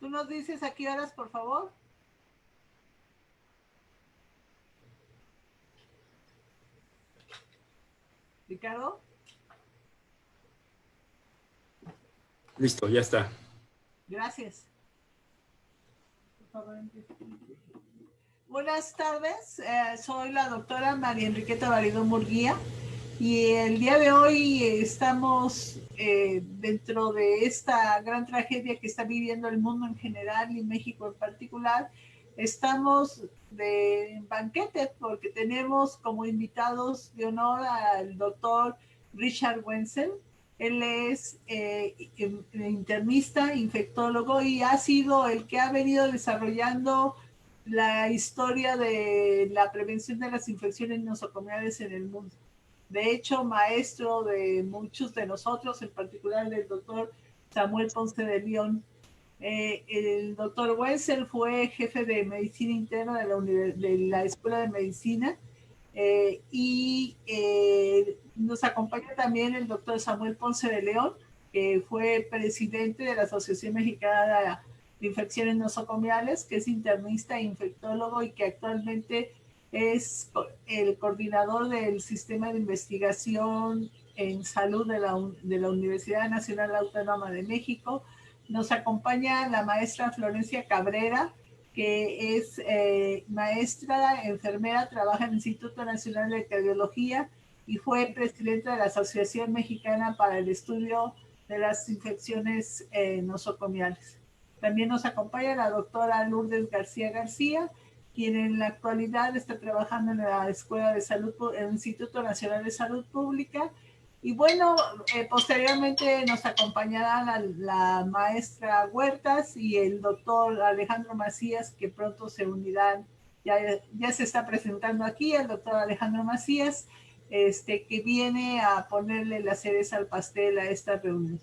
¿Tú nos dices a qué horas, por favor? Ricardo. Listo, ya está. Gracias. Buenas tardes, soy la doctora María Enriqueta Varido Murguía y el día de hoy estamos dentro de esta gran tragedia que está viviendo el mundo en general y México en particular. Estamos de banquete porque tenemos como invitados de honor al doctor Richard Wenzel. Él es internista, infectólogo y ha sido el que ha venido desarrollando la historia de la prevención de las infecciones nosocomiales en el mundo. De hecho, maestro de muchos de nosotros, en particular del doctor Samuel Ponce de León. El doctor Wenzel fue jefe de medicina interna de la Escuela de Medicina nos acompaña también el doctor Samuel Ponce de León, que fue presidente de la Asociación Mexicana de Infecciones Nosocomiales, que es internista e infectólogo y que actualmente es el coordinador del sistema de investigación en salud de la Universidad Nacional Autónoma de México. Nos acompaña la maestra Florencia Cabrera, que es maestra, enfermera, trabaja en el Instituto Nacional de Cardiología y fue presidenta de la Asociación Mexicana para el Estudio de las Infecciones Nosocomiales. También nos acompaña la doctora Lourdes García García, quien en la actualidad está trabajando en la Escuela de Salud, en el Instituto Nacional de Salud Pública. Y bueno, posteriormente nos acompañará la maestra Huertas y el doctor Alejandro Macías, que pronto se unirán. Ya se está presentando aquí el doctor Alejandro Macías, que viene a ponerle la cereza al pastel a esta reunión.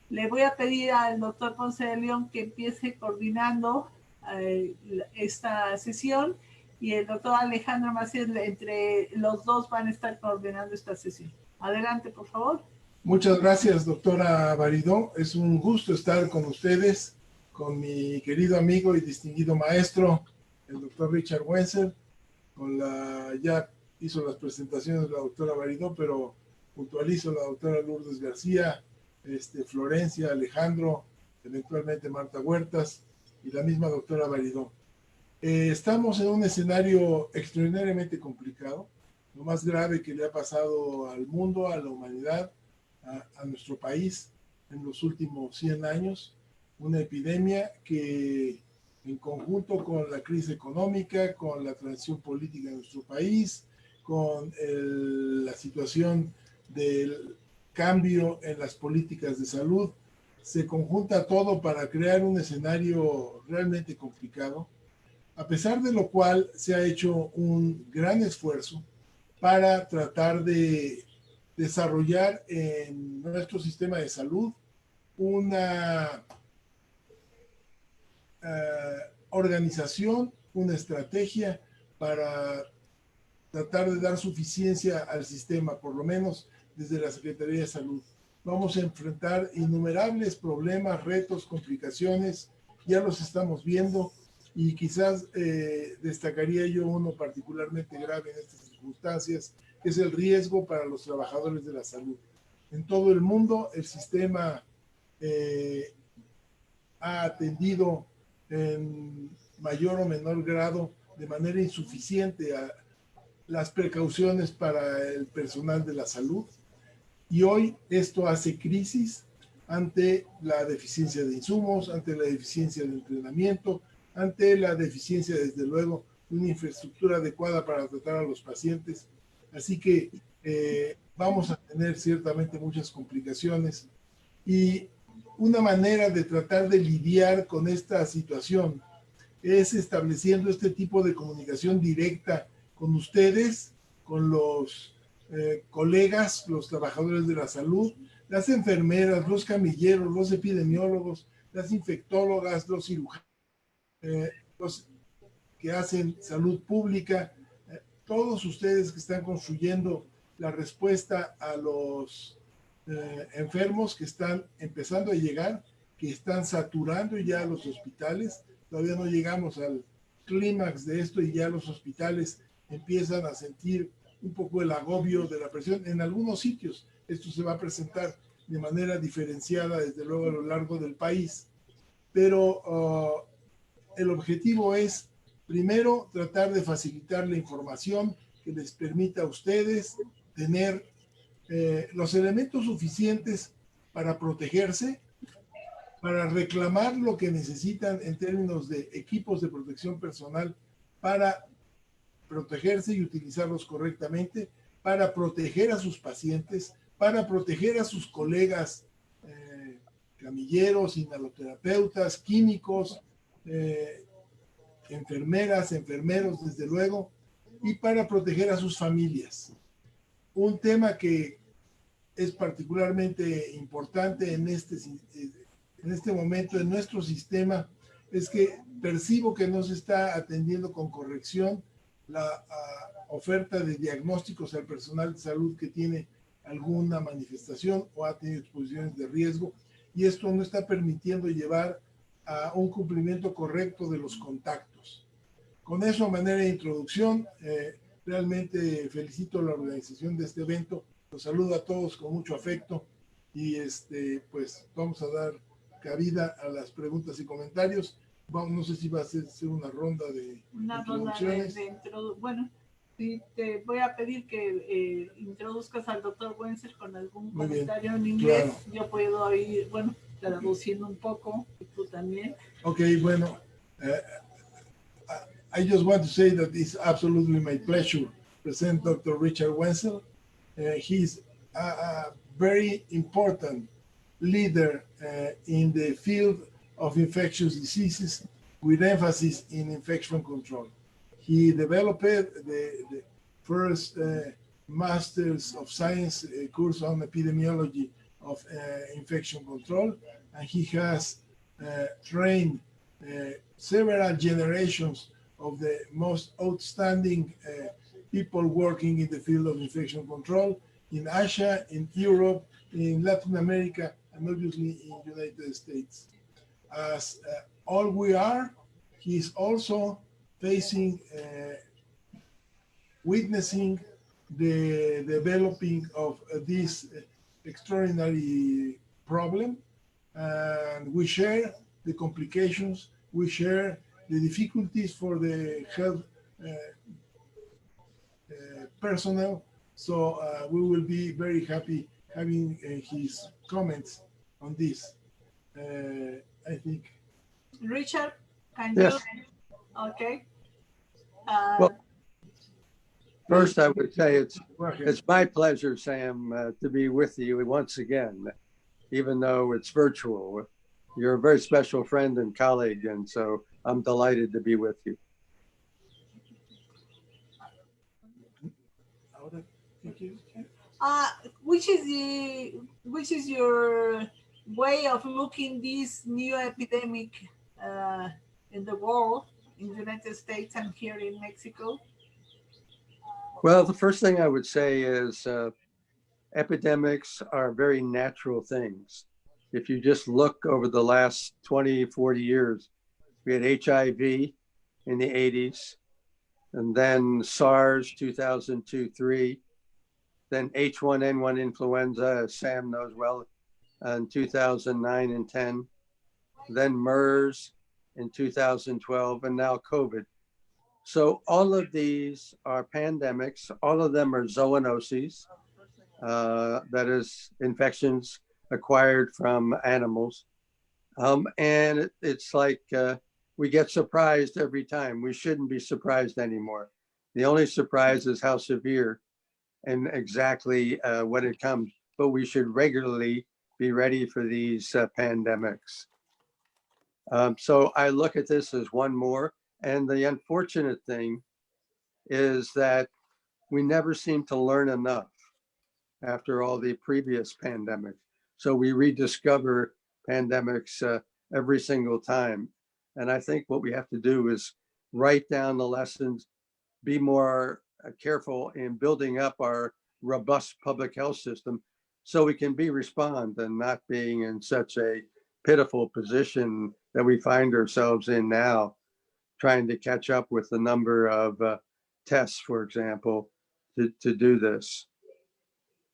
Le voy a pedir al doctor Ponce de León que empiece coordinando esta sesión y el doctor Alejandro Macías, entre los dos van a estar coordinando esta sesión. Adelante, por favor. Muchas gracias, doctora Varido. Es un gusto estar con ustedes, con mi querido amigo y distinguido maestro, el doctor Richard Wenzel. Ya hizo las presentaciones de la doctora Varido, pero puntualizo la doctora Lourdes García, Florencia, Alejandro, eventualmente Marta Huertas y la misma doctora Varido. Estamos en un escenario extraordinariamente complicado, lo más grave que le ha pasado al mundo, a la humanidad, a nuestro país en los últimos 100 años, una epidemia que en conjunto con la crisis económica, con la transición política en nuestro país, con la situación del cambio en las políticas de salud, se conjunta todo para crear un escenario realmente complicado, a pesar de lo cual se ha hecho un gran esfuerzo para tratar de desarrollar en nuestro sistema de salud una organización, una estrategia para tratar de dar suficiencia al sistema, por lo menos desde la Secretaría de Salud. Vamos a enfrentar innumerables problemas, retos, complicaciones, ya los estamos viendo y quizás destacaría yo uno particularmente grave en estas circunstancias, que es el riesgo para los trabajadores de la salud. En todo el mundo el sistema ha atendido en mayor o menor grado de manera insuficiente a las precauciones para el personal de la salud y hoy esto hace crisis ante la deficiencia de insumos, ante la deficiencia de entrenamiento, ante la deficiencia desde luego de una infraestructura adecuada para tratar a los pacientes. Así que vamos a tener ciertamente muchas complicaciones y una manera de tratar de lidiar con esta situación es estableciendo este tipo de comunicación directa con ustedes, con los colegas, los trabajadores de la salud, las enfermeras, los camilleros, los epidemiólogos, las infectólogas, los cirujanos, los que hacen salud pública, todos ustedes que están construyendo la respuesta a los enfermos que están empezando a llegar que están saturando ya los hospitales. Todavía no llegamos al clímax de esto y ya los hospitales empiezan a sentir un poco el agobio de la presión. En algunos sitios esto se va a presentar de manera diferenciada, desde luego, a lo largo del país. Pero el objetivo es, primero, tratar de facilitar la información que les permita a ustedes tener los elementos suficientes para protegerse, para reclamar lo que necesitan en términos de equipos de protección personal para protegerse y utilizarlos correctamente, para proteger a sus pacientes, para proteger a sus colegas camilleros, inhaloterapeutas, químicos, enfermeras, enfermeros, desde luego, y para proteger a sus familias. Un tema que es particularmente importante en este momento en nuestro sistema es que percibo que no se está atendiendo con corrección la oferta de diagnósticos al personal de salud que tiene alguna manifestación o ha tenido exposiciones de riesgo, y esto no está permitiendo llevar a un cumplimiento correcto de los contactos. Con eso, a manera de introducción, realmente felicito a la organización de este evento. Los saludo a todos con mucho afecto y pues vamos a dar cabida a las preguntas y comentarios. No sé si va a ser una ronda de introducciones. Bueno, sí, te voy a pedir que introduzcas al doctor Wenzel con algún comentario en inglés. Claro. Yo puedo ir, bueno, traduciendo un poco, y tú también. Ok, bueno. I just want to say that it's absolutely my pleasure to present Dr. Richard Wenzel. He's a very important leader in the field of infectious diseases with emphasis in infection control. He developed the first Masters of Science course on epidemiology of infection control, and he has trained several generations of the most outstanding people working in the field of infection control in Asia, in Europe, in Latin America, and obviously in the United States. As all we are, he is also facing, witnessing the developing of this extraordinary problem, and we share the complications, we share the difficulties for the health personnel. So we will be very happy having his comments on this. I think. Richard, can yes. you? Okay. Well, first, I would say it's my pleasure, Sam, to be with you once again, even though it's virtual. You're a very special friend and colleague, and so I'm delighted to be with you. Which is your way of looking this new epidemic in the world, in the United States and here in Mexico? Well, the first thing I would say is epidemics are very natural things. If you just look over the last 20, 40 years, we had HIV in the 80s, and then SARS 2002-3, then H1N1 influenza, as Sam knows well, in 2009 and 10, then MERS in 2012, and now COVID. So all of these are pandemics. All of them are zoonoses, that is infections acquired from animals. And it's like we get surprised every time. We shouldn't be surprised anymore. The only surprise is how severe and exactly when it comes. But we should regularly be ready for these pandemics. So I look at this as one more. And the unfortunate thing is that we never seem to learn enough after all the previous pandemics. So we rediscover pandemics every single time. And I think what we have to do is write down the lessons, be more careful in building up our robust public health system so we can respond and not being in such a pitiful position that we find ourselves in now, trying to catch up with the number of tests, for example, to do this.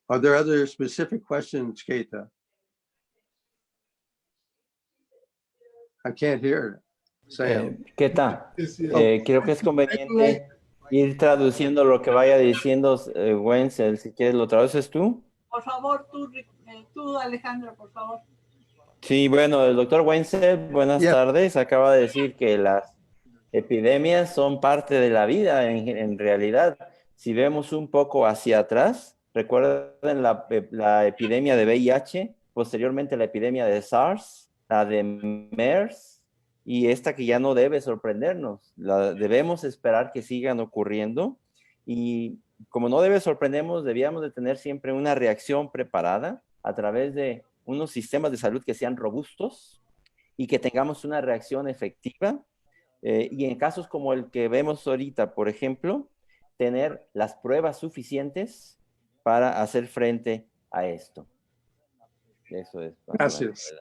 Are there other specific questions, Keita? I can't hear Sam. ¿Qué tal? Yes, yes. Creo que es I would like- conveniente ir traduciendo lo que vaya diciendo Wenzel. Si quieres, ¿lo traduces tú? Por favor, tú Alejandro, por favor. Sí, bueno, el doctor Wenzel, buenas Yeah. tardes. Acaba de decir que las epidemias son parte de la vida en realidad. Si vemos un poco hacia atrás, recuerden la epidemia de VIH, posteriormente la epidemia de SARS, la de MERS, y esta que ya no debe sorprendernos. Debemos esperar que sigan ocurriendo, y como no debe sorprendernos, debíamos de tener siempre una reacción preparada a través de unos sistemas de salud que sean robustos y que tengamos una reacción efectiva. Y en casos como el que vemos ahorita, por ejemplo, tener las pruebas suficientes para hacer frente a esto. Eso es. Gracias.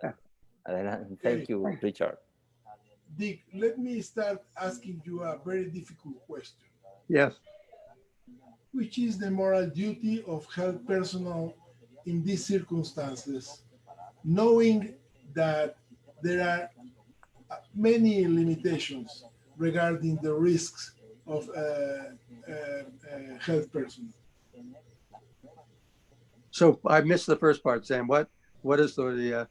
Adelante. Thank you, Richard. Dick, let me start asking you a very difficult question. Yes. Which is the moral duty of health personnel in these circumstances, knowing that there are many limitations regarding the risks of health personnel? So I missed the first part, Sam. What is the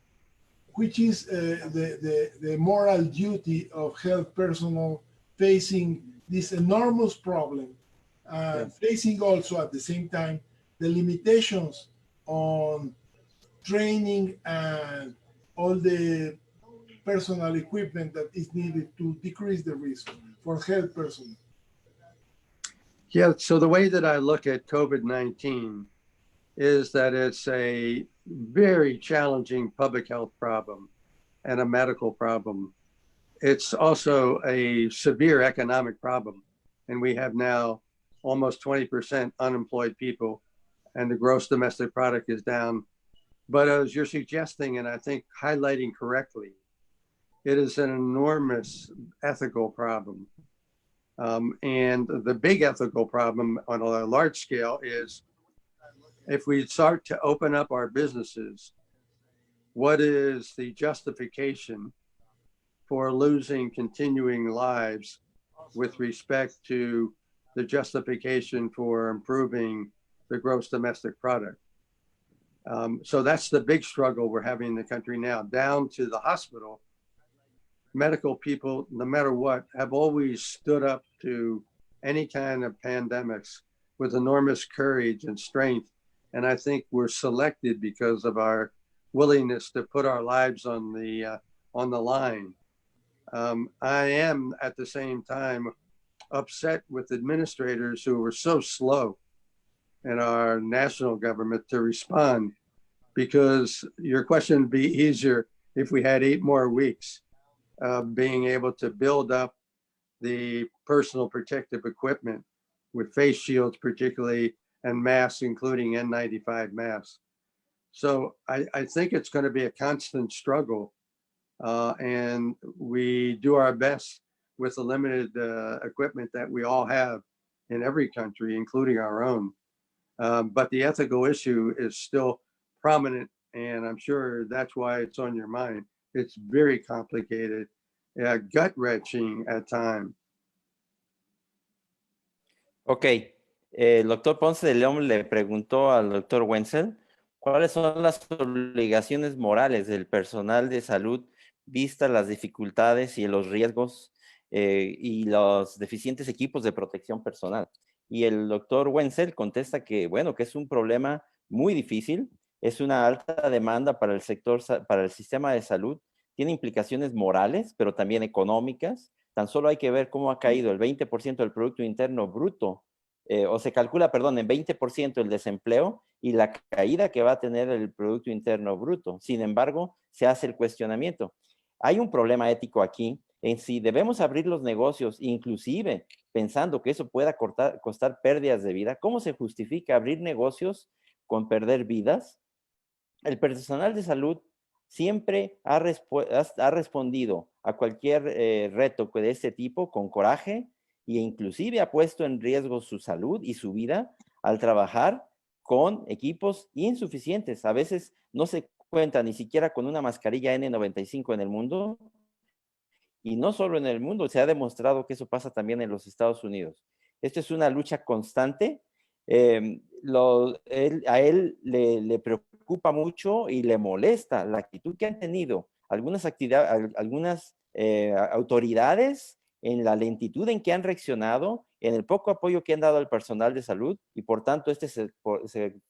Which is the moral duty of health personnel facing this enormous problem, facing also at the same time the limitations on training and all the personal equipment that is needed to decrease the risk for health personnel? Yeah, so the way that I look at COVID-19 is that it's a very challenging public health problem and a medical problem. It's also a severe economic problem. And we have now almost 20% unemployed people, and the gross domestic product is down. But as you're suggesting, and I think highlighting correctly, it is an enormous ethical problem. And the big ethical problem on a large scale is if we start to open up our businesses, what is the justification for losing continuing lives with respect to the justification for improving the gross domestic product? So that's the big struggle we're having in the country now, down to the hospital. Medical people, no matter what, have always stood up to any kind of pandemics with enormous courage and strength. And I think we're selected because of our willingness to put our lives on the line. I am at the same time upset with administrators who were so slow in our national government to respond, because your question would be easier if we had 8 more weeks of being able to build up the personal protective equipment with face shields particularly, and masks, including N95 masks. So I think it's going to be a constant struggle, and we do our best with the limited equipment that we all have in every country, including our own. But the ethical issue is still prominent, and I'm sure that's why it's on your mind. It's very complicated, gut-wrenching at times. Ok, el doctor Ponce de León le preguntó al doctor Wenzel cuáles son las obligaciones morales del personal de salud vistas las dificultades y los riesgos y los deficientes equipos de protección personal. Y el doctor Wenzel contesta que, bueno, que es un problema muy difícil, es una alta demanda para el sector, para el sistema de salud, tiene implicaciones morales, pero también económicas. Tan solo hay que ver cómo ha caído el 20% del Producto Interno Bruto, o se calcula, perdón, en 20% el desempleo y la caída que va a tener el Producto Interno Bruto. Sin embargo, se hace el cuestionamiento. Hay un problema ético aquí en si debemos abrir los negocios, inclusive pensando que eso pueda costar pérdidas de vida. ¿Cómo se justifica abrir negocios con perder vidas? El personal de salud siempre ha respondido a cualquier reto de este tipo con coraje e inclusive ha puesto en riesgo su salud y su vida al trabajar con equipos insuficientes. A veces no se cuenta ni siquiera con una mascarilla N95 en el mundo, y no solo en el mundo, se ha demostrado que eso pasa también en los Estados Unidos. Esto es una lucha constante. A él le preocupa mucho y le molesta la actitud que han tenido algunas autoridades en la lentitud en que han reaccionado, en el poco apoyo que han dado al personal de salud, y por tanto este se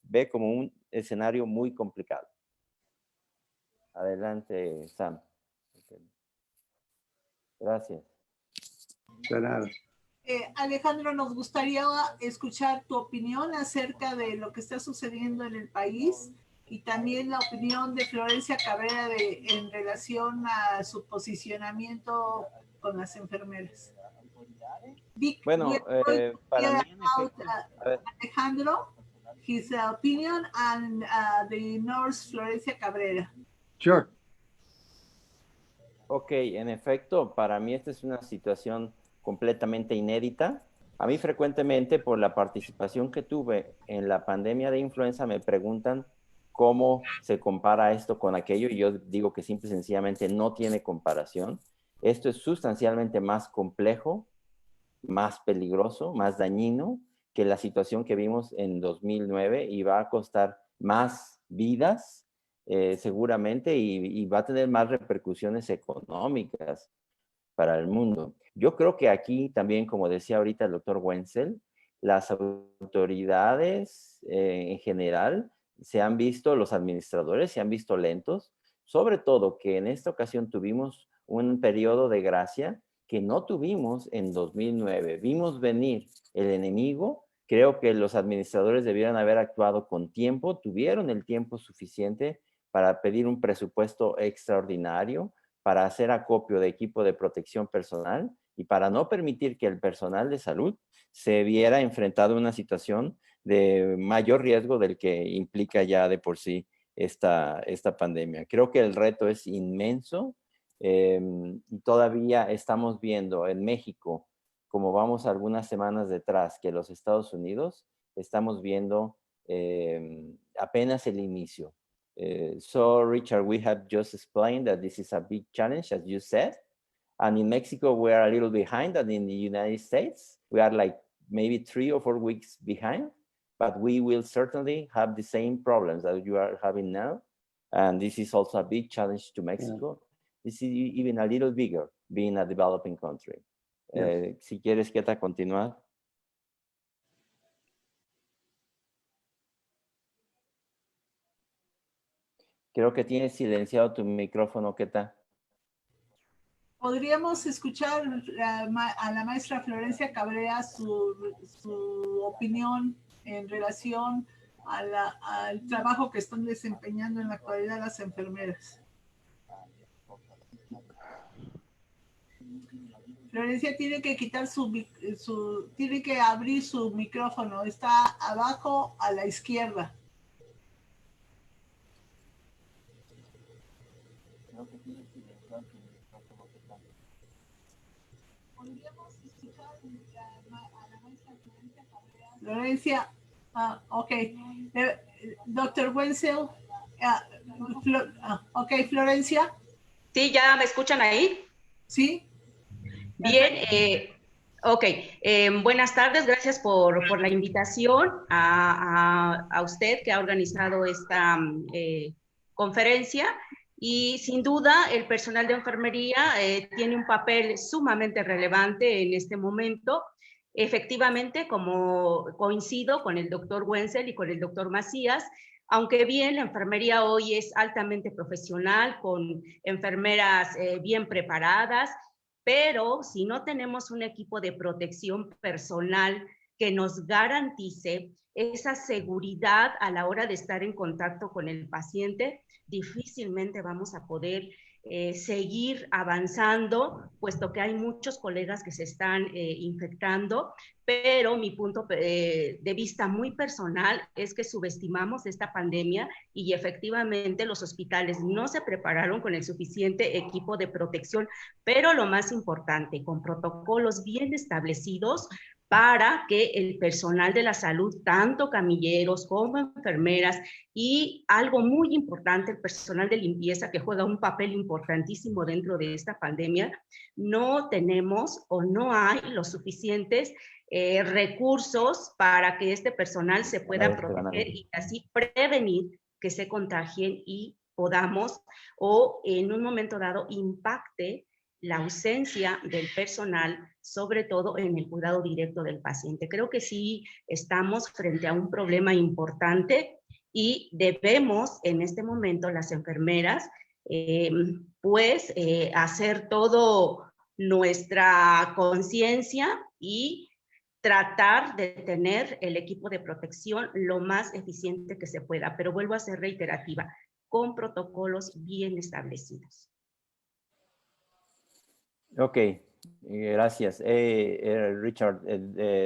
ve como un escenario muy complicado. Adelante, Sam. Gracias. De nada. Alejandro, nos gustaría escuchar tu opinión acerca de lo que está sucediendo en el país y también la opinión de Florencia Cabrera en relación a su posicionamiento con las enfermeras. Bueno, para mí, Alejandro, his opinion and the nurse Florencia Cabrera. Sure. Ok, en efecto, para mí esta es una situación completamente inédita. A mí frecuentemente, por la participación que tuve en la pandemia de influenza, me preguntan cómo se compara esto con aquello, y yo digo que simple y sencillamente no tiene comparación. Esto es sustancialmente más complejo, más peligroso, más dañino que la situación que vimos en 2009, y va a costar más vidas, seguramente, y va a tener más repercusiones económicas para el mundo. Yo creo que aquí también, como decía ahorita el doctor Wenzel, las autoridades en general los administradores se han visto lentos, sobre todo que en esta ocasión tuvimos un periodo de gracia que no tuvimos en 2009. Vimos venir el enemigo. Creo que los administradores debieron haber actuado con tiempo, tuvieron el tiempo suficiente para pedir un presupuesto extraordinario, para hacer acopio de equipo de protección personal y para no permitir que el personal de salud se viera enfrentado a una situación de mayor riesgo del que implica ya de por sí esta pandemia. Creo que el reto es inmenso, y todavía estamos viendo en México, como vamos algunas semanas detrás que los Estados Unidos, estamos viendo apenas el inicio. So, Richard, we have just explained that this is a big challenge, as you said. And in Mexico, we are a little behind, and in the United States, we are like maybe 3 or 4 weeks behind, but we will certainly have the same problems that you are having now. And this is also a big challenge to Mexico. Yeah. This is even a little bigger, being a developing country. Yes. Si quieres, Keta, continuar. Creo que tienes silenciado tu micrófono, Keta. ¿Podríamos escuchar a la maestra Florencia Cabrera su opinión en relación al trabajo que están desempeñando en la actualidad las enfermeras? Florencia tiene que quitar tiene que abrir su micrófono, está abajo a la izquierda. Florencia, ok. Doctor Wenzel, ok, Florencia. Sí, ¿ya me escuchan ahí? Sí. Bien, ok. Buenas tardes, gracias por la invitación a usted que ha organizado esta conferencia. Y sin duda, el personal de enfermería tiene un papel sumamente relevante en este momento. Efectivamente, como coincido con el doctor Wenzel y con el doctor Macías, aunque bien la enfermería hoy es altamente profesional, con enfermeras bien preparadas, pero si no tenemos un equipo de protección personal que nos garantice esa seguridad a la hora de estar en contacto con el paciente, difícilmente vamos a poder seguir avanzando, puesto que hay muchos colegas que se están infectando, pero mi punto de vista muy personal es que subestimamos esta pandemia y efectivamente los hospitales no se prepararon con el suficiente equipo de protección, pero lo más importante, con protocolos bien establecidos para que el personal de la salud, tanto camilleros como enfermeras y algo muy importante, el personal de limpieza que juega un papel importantísimo dentro de esta pandemia, no tenemos o no hay los suficientes recursos para que este personal se pueda proteger y así prevenir que se contagien y podamos o en un momento dado impacte la ausencia del personal, sobre todo en el cuidado directo del paciente. Creo que sí estamos frente a un problema importante y debemos en este momento las enfermeras hacer todo nuestra conciencia y tratar de tener el equipo de protección lo más eficiente que se pueda, pero vuelvo a ser reiterativa, con protocolos bien establecidos. Ok, gracias. Richard,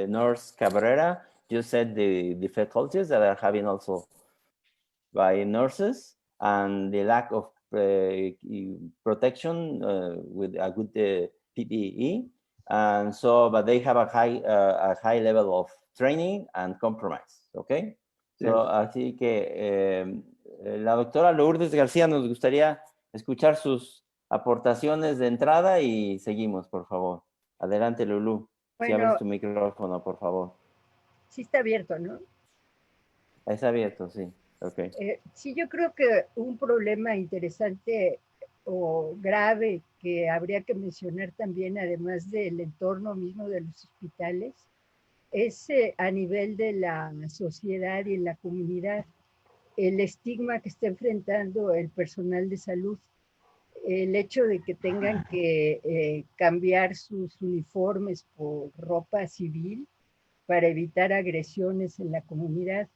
Nurse Cabrera, you said the difficulties that are having also by nurses and the lack of protection with a good PPE. And so, but they have a high level of training and compromise, okay? So, Yes. así que la doctora Lourdes García nos gustaría escuchar sus aportaciones de entrada y seguimos, por favor. Adelante, Lulú. Si Bueno, abres tu micrófono, por favor. sí está abierto, ¿no? Está abierto, sí. Okay. Sí, yo creo que un problema interesante o grave que habría que mencionar también, además del entorno mismo de los hospitales, es a nivel de la sociedad y en la comunidad, el estigma que está enfrentando el personal de salud. El hecho de que tengan que cambiar sus uniformes por ropa civil para evitar agresiones en la comunidad.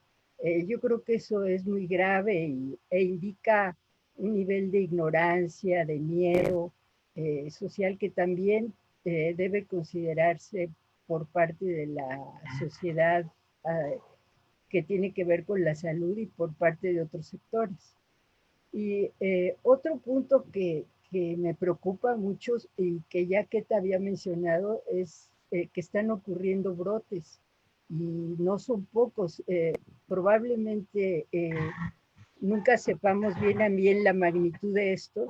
Yo creo que eso es muy grave e indica un nivel de ignorancia, de miedo social que también debe considerarse por parte de la sociedad que tiene que ver con la salud y por parte de otros sectores. Y otro punto que me preocupa mucho y que ya que te había mencionado es que están ocurriendo brotes y no son pocos. Probablemente nunca sepamos bien la magnitud de esto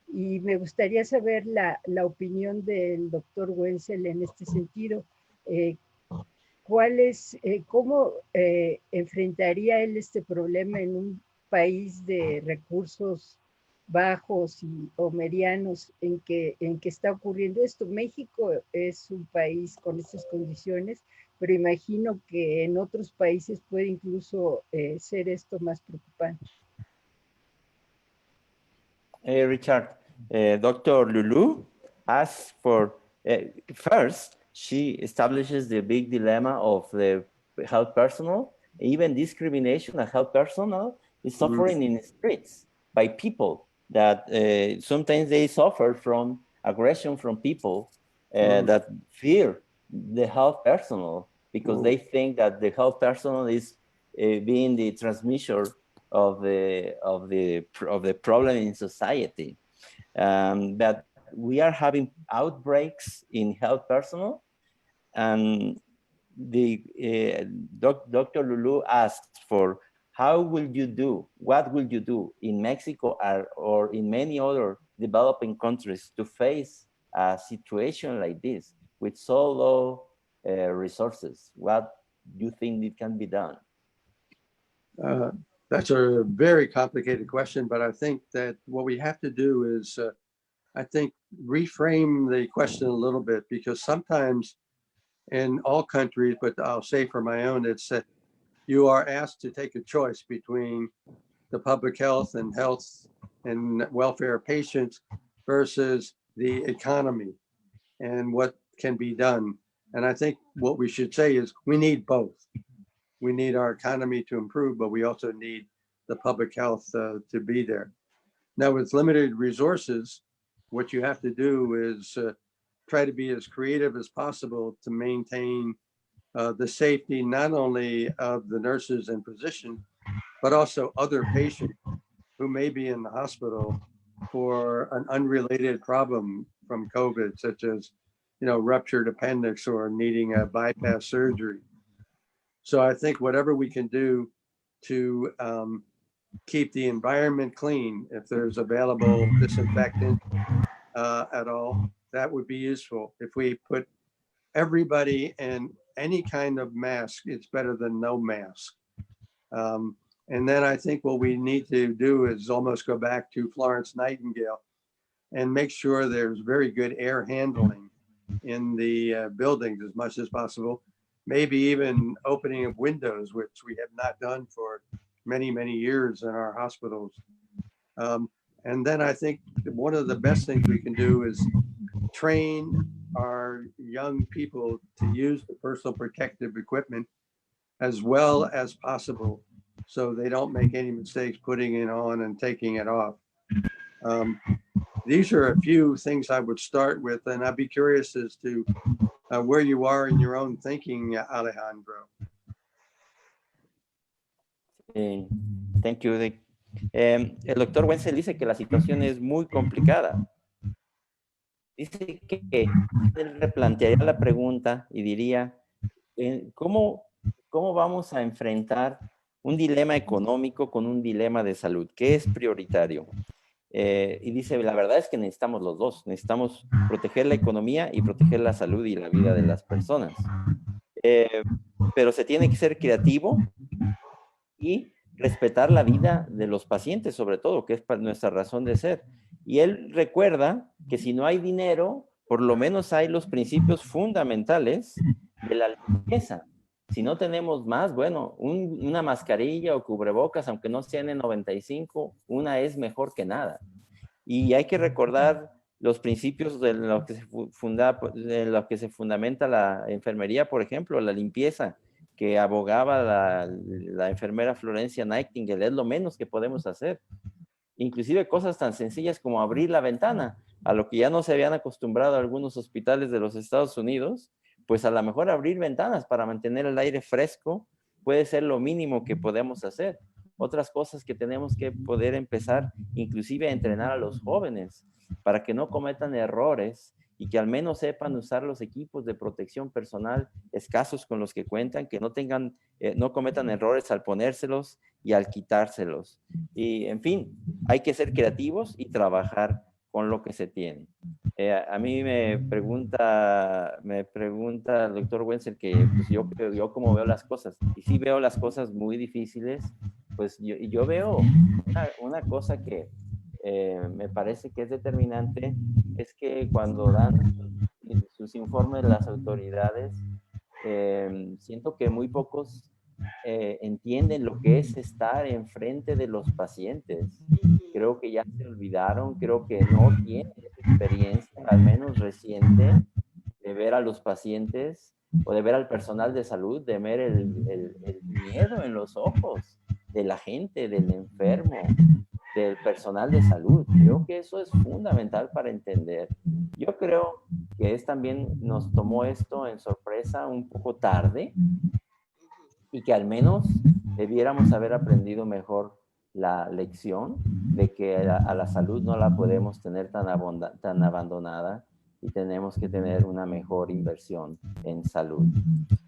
y me gustaría saber la opinión del doctor Wenzel en este sentido. ¿Cómo enfrentaría él este problema en un país de recursos bajos o medianos en que está ocurriendo esto? México es un país con estas condiciones, pero imagino que en otros países puede incluso ser esto más preocupante. Richard, Dr. Lulu asked for, first, she establishes the big dilemma of the health personnel. Even discrimination of health personnel is suffering in the streets by people that sometimes they suffer from aggression from people that fear the health personnel because they think that the health personnel is being the transmitter of the problem in society. But we are having outbreaks in health personnel, and Dr. Lulu asked for what will you do in Mexico or in many other developing countries to face a situation like this with so low resources? What do you think it can be done? That's a very complicated question, but I think that what we have to do is, I think, reframe the question a little bit, because sometimes in all countries, but I'll say for my own, it's that you are asked to take a choice between the public health and welfare of patients versus the economy and what can be done. And I think what we should say is we need both. We need our economy to improve, but we also need the public health to be there. Now, with limited resources, what you have to do is try to be as creative as possible to maintain the safety not only of the nurses and physicians, but also other patients who may be in the hospital for an unrelated problem from COVID, such as, ruptured appendix or needing a bypass surgery. So I think whatever we can do to keep the environment clean, if there's available disinfectant at all, that would be useful. If we put everybody in any kind of mask, it's better than no mask. And then I think what we need to do is almost go back to Florence Nightingale and make sure there's very good air handling in the buildings as much as possible. Maybe even opening of windows, which we have not done for many, many years in our hospitals. And then I think one of the best things we can do is train our young people to use the personal protective equipment as well as possible, so they don't make any mistakes putting it on and taking it off. These are a few things I would start with, and I'd be curious as to where you are in your own thinking, Alejandro. Thank you, Dick. El doctor Wenzel dice que la situación es muy complicada. Dice que él replantearía la pregunta y diría, ¿cómo vamos a enfrentar un dilema económico con un dilema de salud? ¿Qué es prioritario? Y dice, la verdad es que necesitamos los dos. Necesitamos proteger la economía y proteger la salud y la vida de las personas. Pero se tiene que ser creativo y respetar la vida de los pacientes, sobre todo, que es nuestra razón de ser. Y él recuerda que si no hay dinero, por lo menos hay los principios fundamentales de la limpieza. Si no tenemos más, bueno, una mascarilla o cubrebocas, aunque no sea N95, una es mejor que nada. Y hay que recordar los principios de lo que se fundamenta la enfermería, por ejemplo, la limpieza, que abogaba la enfermera Florencia Nightingale, es lo menos que podemos hacer. Inclusive cosas tan sencillas como abrir la ventana, a lo que ya no se habían acostumbrado algunos hospitales de los Estados Unidos, pues a lo mejor abrir ventanas para mantener el aire fresco puede ser lo mínimo que podemos hacer. Otras cosas que tenemos que poder empezar, inclusive a entrenar a los jóvenes para que no cometan errores y que al menos sepan usar los equipos de protección personal escasos con los que cuentan, que no cometan errores al ponérselos y al quitárselos. Y, en fin, hay que ser creativos y trabajar con lo que se tiene. A mí me pregunta el doctor Wenzel que pues yo cómo veo las cosas. Y sí veo las cosas muy difíciles, pues yo veo una cosa que me parece que es determinante, es que cuando dan sus informes las autoridades, siento que muy pocos entienden lo que es estar enfrente de los pacientes. Creo que ya se olvidaron, creo que no tienen experiencia, al menos reciente, de ver a los pacientes o de ver al personal de salud, de ver el miedo en los ojos de la gente, del enfermo, del personal de salud. Creo que eso es fundamental para entender. Yo creo que también nos tomó esto en sorpresa un poco tarde y que al menos debiéramos haber aprendido mejor la lección de que a la salud no la podemos tener tan abandonada y tenemos que tener una mejor inversión en salud.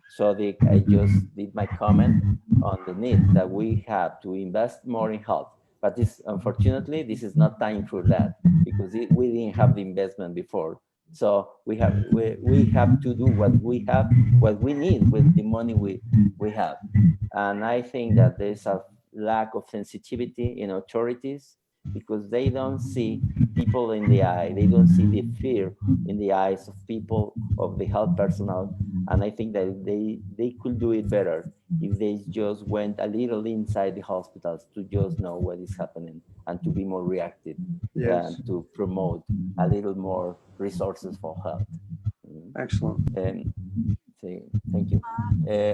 So I just did my comment on the need that we have to invest more in health. But unfortunately, this is not time for that because we didn't have the investment before. So we have to do what we need with the money we have. And I think that there's a lack of sensitivity in authorities because they don't see people in the eye. They don't see the fear in the eyes of people, of the health personnel. And I think that they could do it better if they just went a little inside the hospitals to just know what is happening and to be more reactive. Yes. And to promote a little more resources for health. Excellent. Sí, thank you.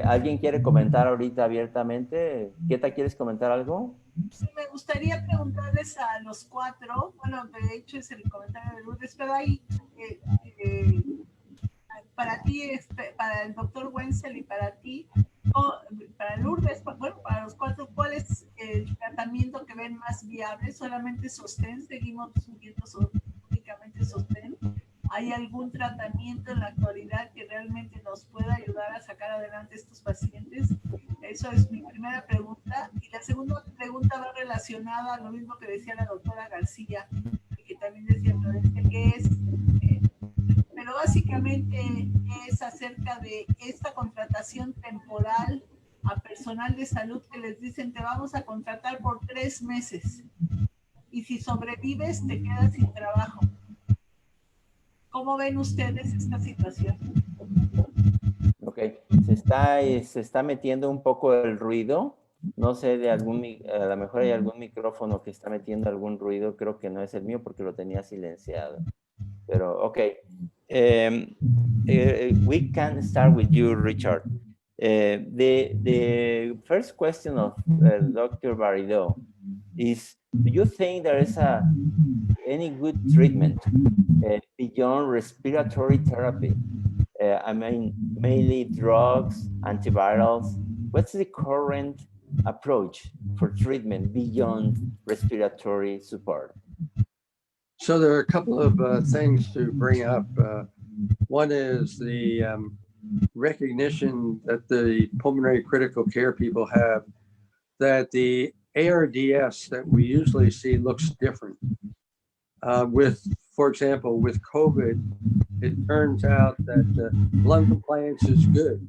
¿Alguien quiere comentar ahorita abiertamente? ¿Kieta, quieres comentar algo? Sí, me gustaría preguntarles a los cuatro, bueno, de hecho es el comentario de Lourdes, pero ahí para ti, para el doctor Wenzel y para ti, para Lourdes, bueno, para los cuatro, ¿cuál es el tratamiento que ven más viable? ¿Solamente sostén? ¿Seguimos subiendo únicamente sostén? ¿Hay algún tratamiento en la actualidad que realmente nos pueda ayudar a sacar adelante estos pacientes? Eso es mi primera pregunta. Y la segunda pregunta va relacionada a lo mismo que decía la doctora García, y que también decía Florencia, que es, pero básicamente es acerca de esta contratación temporal a personal de salud que les dicen te vamos a contratar por 3 meses y si sobrevives te quedas sin trabajo. ¿Cómo ven ustedes esta situación? Ok, se está metiendo un poco el ruido. No sé, a lo mejor hay algún micrófono que está metiendo algún ruido. Creo que no es el mío porque lo tenía silenciado. Pero, ok. We can start with you, Richard. The first question of Dr. Baridó is, do you think there is any good treatment beyond respiratory therapy? I mean, mainly drugs, antivirals. What's the current approach for treatment beyond respiratory support? So there are a couple of things to bring up. One is the recognition that the pulmonary critical care people have that the ARDS that we usually see looks different. For example, with COVID, it turns out that lung compliance is good,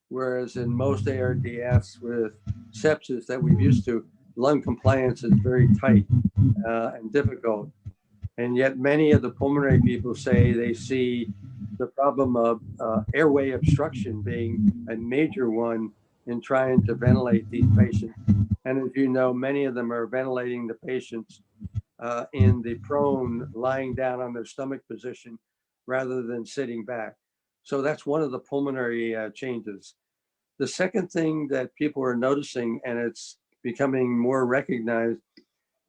whereas in most ARDS with sepsis that we've used to, lung compliance is very tight and difficult. And yet many of the pulmonary people say they see the problem of airway obstruction being a major one in trying to ventilate these patients. And as you know, many of them are ventilating the patients in the prone, lying down on their stomach position rather than sitting back. So that's one of the pulmonary changes. The second thing that people are noticing, and it's becoming more recognized,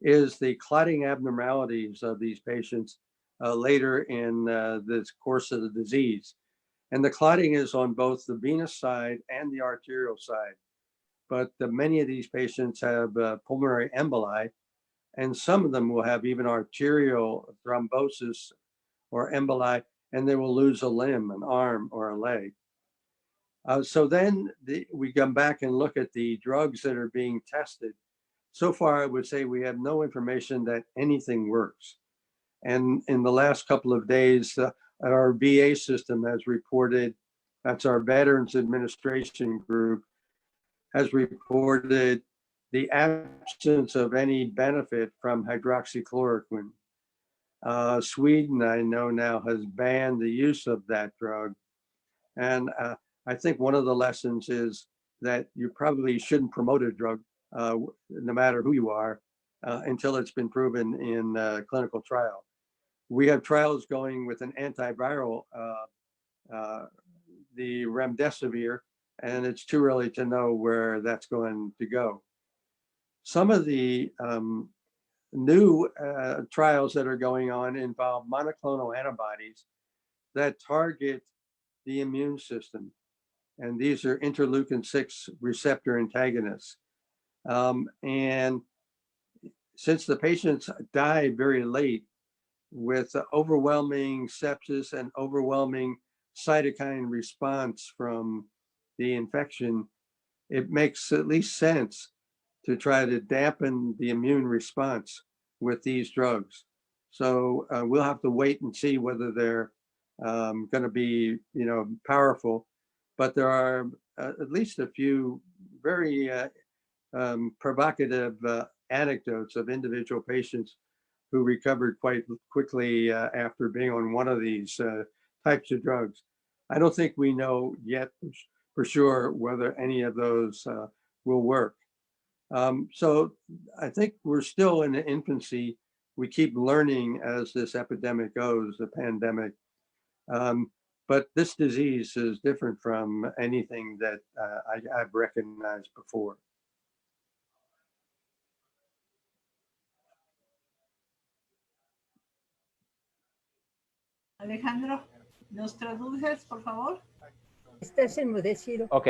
is the clotting abnormalities of these patients later in this course of the disease. And the clotting is on both the venous side and the arterial side. But many of these patients have pulmonary emboli, and some of them will have even arterial thrombosis or emboli, and they will lose a limb, an arm, or a leg. So then we come back and look at the drugs that are being tested. So far, I would say we have no information that anything works. And in the last couple of days, our VA system has reported, that's our Veterans Administration group, has reported the absence of any benefit from hydroxychloroquine. Sweden, I know now, has banned the use of that drug. And I think one of the lessons is that you probably shouldn't promote a drug no matter who you are, until it's been proven in clinical trial. We have trials going with an antiviral, the remdesivir, and it's too early to know where that's going to go. Some of the new trials that are going on involve monoclonal antibodies that target the immune system. And these are interleukin-6 receptor antagonists. And since the patients die very late with overwhelming sepsis and overwhelming cytokine response from the infection, it makes at least sense to try to dampen the immune response with these drugs. So we'll have to wait and see whether they're going to be, powerful. But there are at least a few very provocative anecdotes of individual patients who recovered quite quickly after being on one of these types of drugs. I don't think we know yet for sure whether any of those will work. So I think we're still in the infancy. We keep learning as this epidemic goes, the pandemic. But this disease is different from anything that I've recognized before. Alejandro. ¿Nos traduces, por favor? Estás enmudecido. Ok.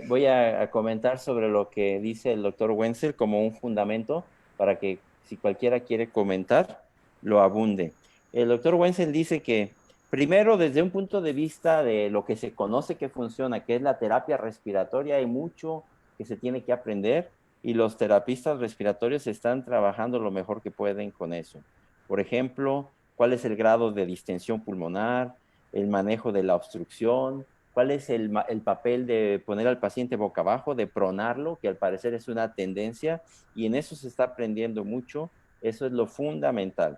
Voy a comentar sobre lo que dice el doctor Wenzel como un fundamento para que si cualquiera quiere comentar, lo abunde. El doctor Wenzel dice que primero, desde un punto de vista de lo que se conoce que funciona, que es la terapia respiratoria, hay mucho que se tiene que aprender y los terapistas respiratorios están trabajando lo mejor que pueden con eso. Por ejemplo, cuál es el grado de distensión pulmonar, el manejo de la obstrucción, cuál es el papel de poner al paciente boca abajo, de pronarlo, que al parecer es una tendencia, y en eso se está aprendiendo mucho. Eso es lo fundamental.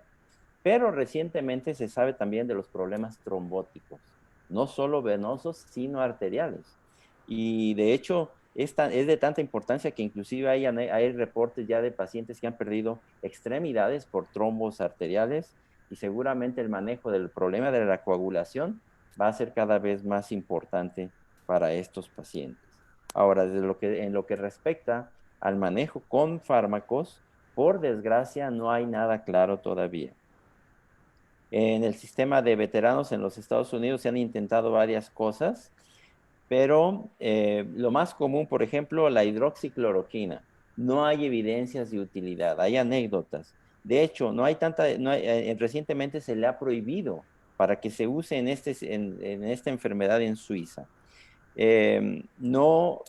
Pero recientemente se sabe también de los problemas trombóticos, no solo venosos, sino arteriales. Y de hecho, es de tanta importancia que inclusive hay reportes ya de pacientes que han perdido extremidades por trombos arteriales, y seguramente el manejo del problema de la coagulación va a ser cada vez más importante para estos pacientes. Ahora, en lo que respecta al manejo con fármacos, por desgracia no hay nada claro todavía. En el sistema de veteranos en los Estados Unidos se han intentado varias cosas, pero lo más común, por ejemplo, la hidroxicloroquina. No hay evidencias de utilidad, hay anécdotas. De hecho, recientemente se le ha prohibido para que se use en esta enfermedad en Suiza. Lo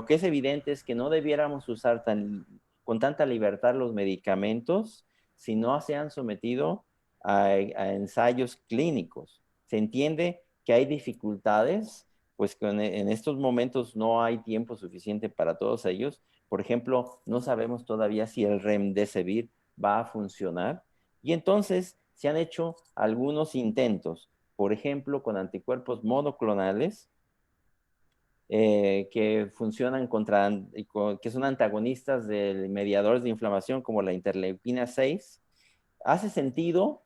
que es evidente es que no debiéramos usar con tanta libertad los medicamentos si no se han sometido a ensayos clínicos. Se entiende que hay dificultades, pues en estos momentos no hay tiempo suficiente para todos ellos. Por ejemplo, no sabemos todavía si el Remdesivir va a funcionar, y entonces se han hecho algunos intentos, por ejemplo, con anticuerpos monoclonales, que funcionan que son antagonistas de mediadores de inflamación como la interleuquina 6. Hace sentido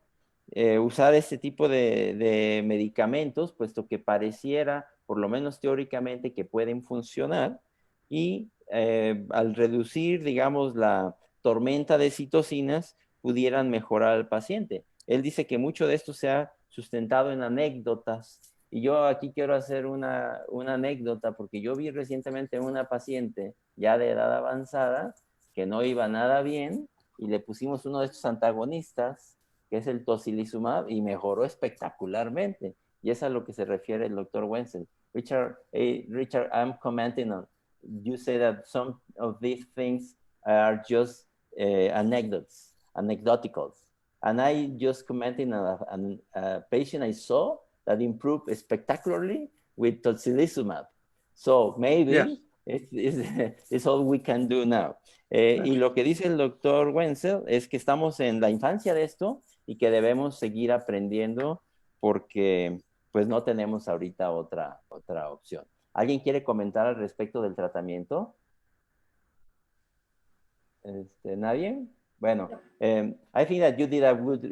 usar este tipo de medicamentos, puesto que pareciera, por lo menos teóricamente, que pueden funcionar, y al reducir, digamos, la tormenta de citocinas, pudieran mejorar al paciente. Él dice que mucho de esto se ha sustentado en anécdotas, y yo aquí quiero hacer una anécdota, porque yo vi recientemente a una paciente ya de edad avanzada que no iba nada bien, y le pusimos uno de estos antagonistas, que es el tocilizumab, y mejoró espectacularmente. Y es a lo que se refiere el doctor Wenzel. Richard, I'm commenting on, you say that some of these things are just anecdoticals. And I just commenting on a patient I saw that improved spectacularly with tocilizumab. So maybe it's all we can do now. Y lo que dice el doctor Wenzel es que estamos en la infancia de esto y que debemos seguir aprendiendo porque pues no tenemos ahorita otra opción. ¿Alguien quiere comentar al respecto del tratamiento? ¿Nadie? Bueno, I think that you did a good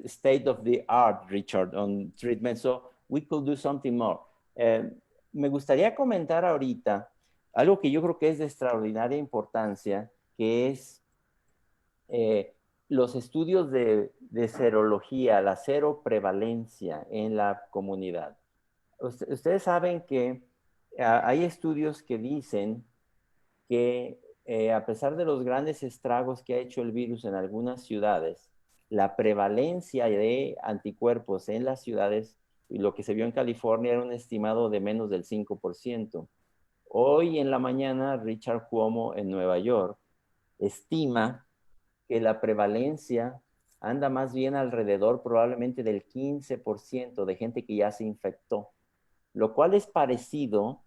state of the art, Richard, on treatment, so we could do something more. Me gustaría comentar ahorita algo que yo creo que es de extraordinaria importancia, que es los estudios de serología, la seroprevalencia en la comunidad. Ustedes saben que hay estudios que dicen que a pesar de los grandes estragos que ha hecho el virus en algunas ciudades, la prevalencia de anticuerpos en las ciudades, y lo que se vio en California era un estimado de menos del 5%. Hoy en la mañana, Richard Cuomo en Nueva York estima que la prevalencia anda más bien alrededor probablemente del 15% de gente que ya se infectó, lo cual es parecido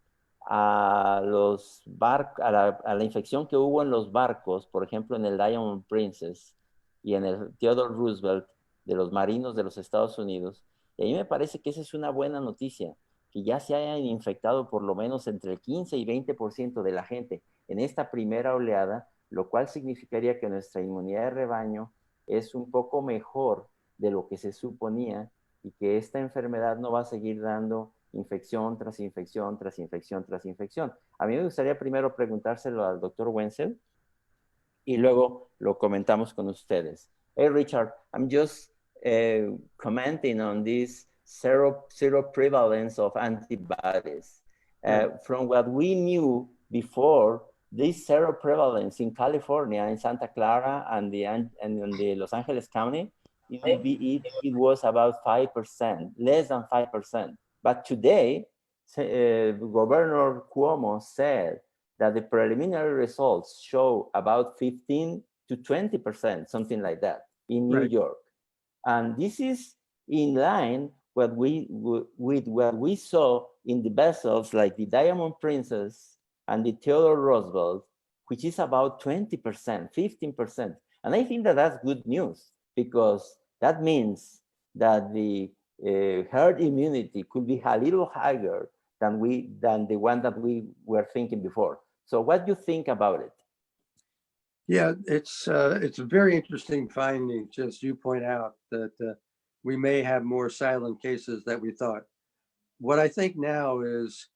a la infección que hubo en los barcos, por ejemplo, en el Diamond Princess y en el Theodore Roosevelt, de los marinos de los Estados Unidos. Y a mí me parece que esa es una buena noticia, que ya se hayan infectado por lo menos entre el 15 y 20% de la gente en esta primera oleada, lo cual significaría que nuestra inmunidad de rebaño es un poco mejor de lo que se suponía, y que esta enfermedad no va a seguir dando infección tras infección, tras infección, tras infección. A mí me gustaría primero preguntárselo al doctor Wenzel y luego lo comentamos con ustedes. Hey, Richard, I'm just commenting on this zero prevalence of antibodies. From what we knew before, this zero prevalence in California, in Santa Clara and in the Los Angeles County, it was about 5%, less than 5%. But today, Governor Cuomo said that the preliminary results show about 15 to 20%, something like that, in New York. And this is in line with what we saw in the vessels like the Diamond Princess and the Theodore Roosevelt, which is about 20%, 15%. And I think that that's good news, because that means that the herd immunity could be a little higher than the one that we were thinking before. So what do you think about it? Yeah, it's a very interesting finding, just you point out that we may have more silent cases than we thought. What I think now is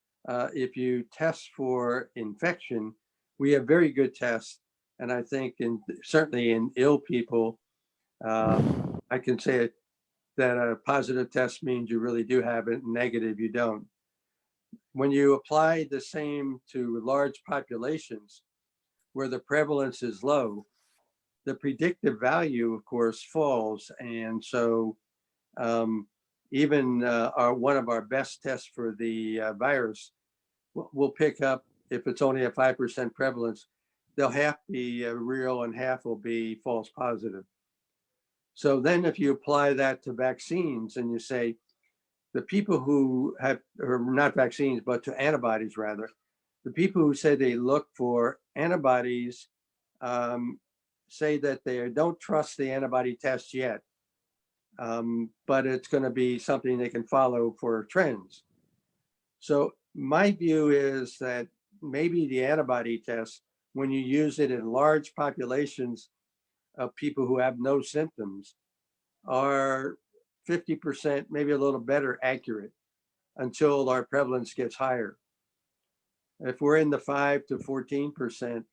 if you test for infection, we have very good tests. And I think certainly in ill people, I can say that a positive test means you really do have it, negative you don't. When you apply the same to large populations where the prevalence is low, the predictive value, of course, falls. And so even one of our best tests for the virus will pick up, if it's only a 5% prevalence, they'll half be real and half will be false positive. So then if you apply that to vaccines and you say, the people who have, or not vaccines, but to antibodies rather, the people who say they look for antibodies say that they don't trust the antibody test yet, but it's going to be something they can follow for trends. So my view is that maybe the antibody test, when you use it in large populations of people who have no symptoms, are 50%, maybe a little better accurate until our prevalence gets higher. If we're in the 5 to 14%,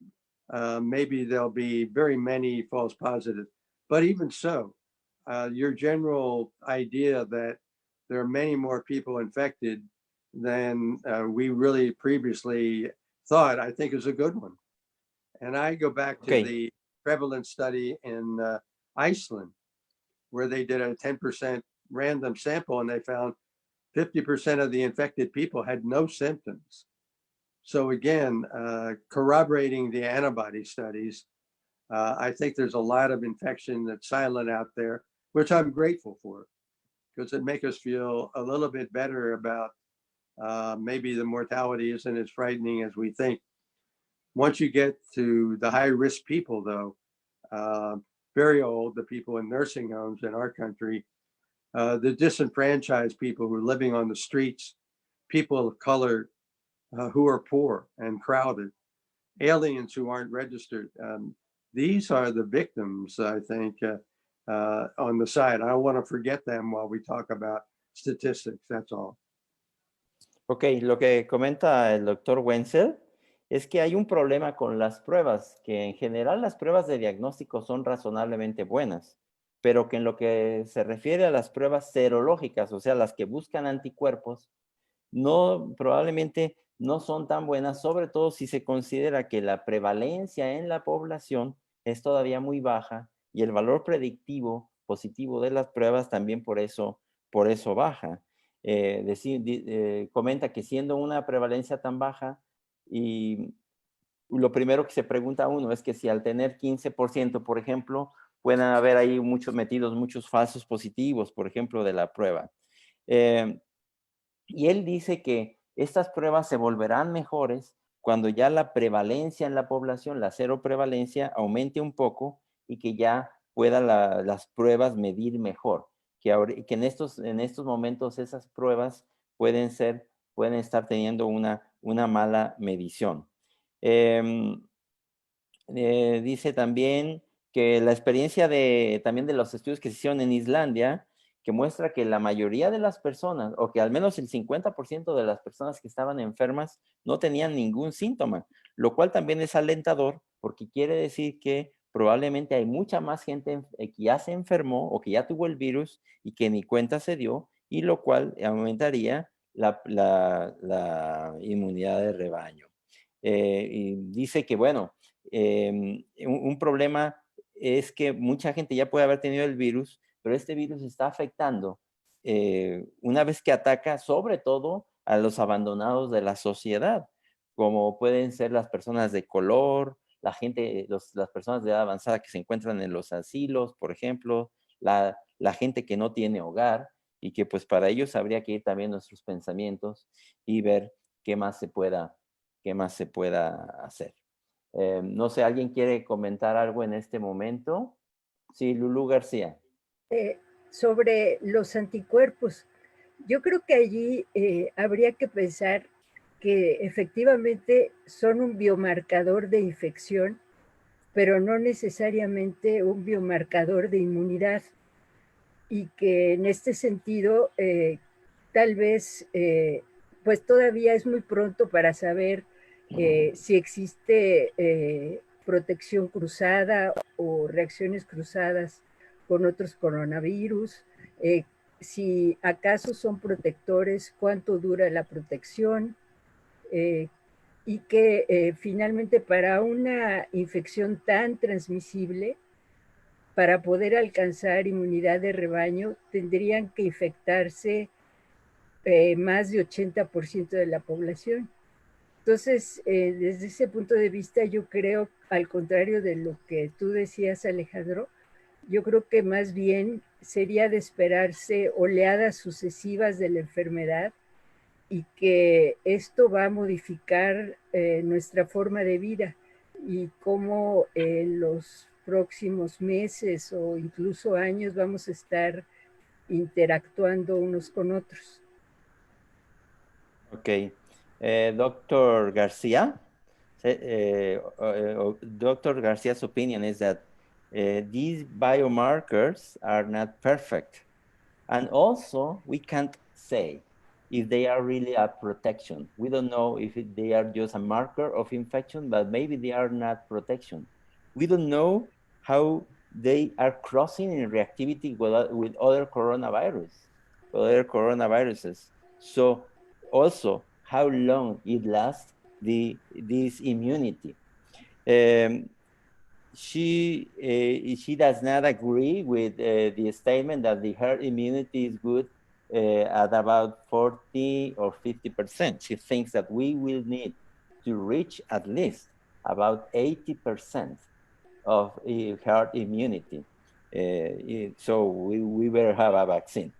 maybe there'll be very many false positives. But even so, your general idea that there are many more people infected than we really previously thought, I think is a good one. And I go back to the prevalence study in Iceland, where they did a 10% random sample and they found 50% of the infected people had no symptoms. So again, corroborating the antibody studies, I think there's a lot of infection that's silent out there, which I'm grateful for, because it makes us feel a little bit better about maybe the mortality isn't as frightening as we think. Once you get to the high risk people though, very old, the people in nursing homes in our country, the disenfranchised people who are living on the streets, people of color who are poor and crowded, aliens who aren't registered. These are the victims, I think, on the side. I don't want to forget them while we talk about statistics, that's all. Ok, lo que comenta el doctor Wenzel es que hay un problema con las pruebas, que en general las pruebas de diagnóstico son razonablemente buenas, pero que en lo que se refiere a las pruebas serológicas, o sea, las que buscan anticuerpos, probablemente no son tan buenas, sobre todo si se considera que la prevalencia en la población es todavía muy baja y el valor predictivo positivo de las pruebas también por eso baja. Comenta que siendo una prevalencia tan baja, y lo primero que se pregunta a uno es que si al tener 15%, por ejemplo, pueden haber ahí metidos muchos falsos positivos, por ejemplo, de la prueba. Y él dice que estas pruebas se volverán mejores cuando ya la prevalencia en la población, la cero prevalencia, aumente un poco y que ya puedan las pruebas medir mejor. Que en estos momentos esas pruebas pueden estar teniendo una mala medición. Dice también que la experiencia también de los estudios que se hicieron en Islandia, que muestra que la mayoría de las personas, o que al menos el 50% de las personas que estaban enfermas no tenían ningún síntoma, lo cual también es alentador porque quiere decir que probablemente hay mucha más gente que ya se enfermó o que ya tuvo el virus y que ni cuenta se dio, y lo cual aumentaría la inmunidad de rebaño. Y dice que, bueno, un problema es que mucha gente ya puede haber tenido el virus, pero este virus está afectando una vez que ataca sobre todo a los abandonados de la sociedad, como pueden ser las personas de color, la gente, las personas de edad avanzada que se encuentran en los asilos, por ejemplo, la gente que no tiene hogar, y que pues para ellos habría que ir también nuestros pensamientos y ver qué más se pueda hacer. No sé, ¿alguien quiere comentar algo en este momento? Sí, Lulú García. Sobre los anticuerpos, yo creo que allí habría que pensar que efectivamente son un biomarcador de infección, pero no necesariamente un biomarcador de inmunidad, y que en este sentido tal vez pues todavía es muy pronto para saber si existe protección cruzada o reacciones cruzadas con otros coronavirus, si acaso son protectores, cuánto dura la protección, y que finalmente para una infección tan transmisible, para poder alcanzar inmunidad de rebaño, tendrían que infectarse más de 80% de la población. Entonces, desde ese punto de vista, yo creo, al contrario de lo que tú decías, Alejandro, yo creo que más bien sería de esperarse oleadas sucesivas de la enfermedad, y que esto va a modificar nuestra forma de vida, y cómo en los próximos meses o incluso años vamos a estar interactuando unos con otros. Ok. Dr. Garcia, Dr. Garcia's opinion is that these biomarkers are not perfect. And also, we can't say if they are really a protection. We don't know if they are just a marker of infection, but maybe they are not protection. We don't know how they are crossing in reactivity with other coronaviruses. So also how long it lasts, this immunity. She does not agree with the statement that the herd immunity is good at about 40 or 50%. She thinks that we will need to reach at least about 80% of herd immunity. So we better have a vaccine.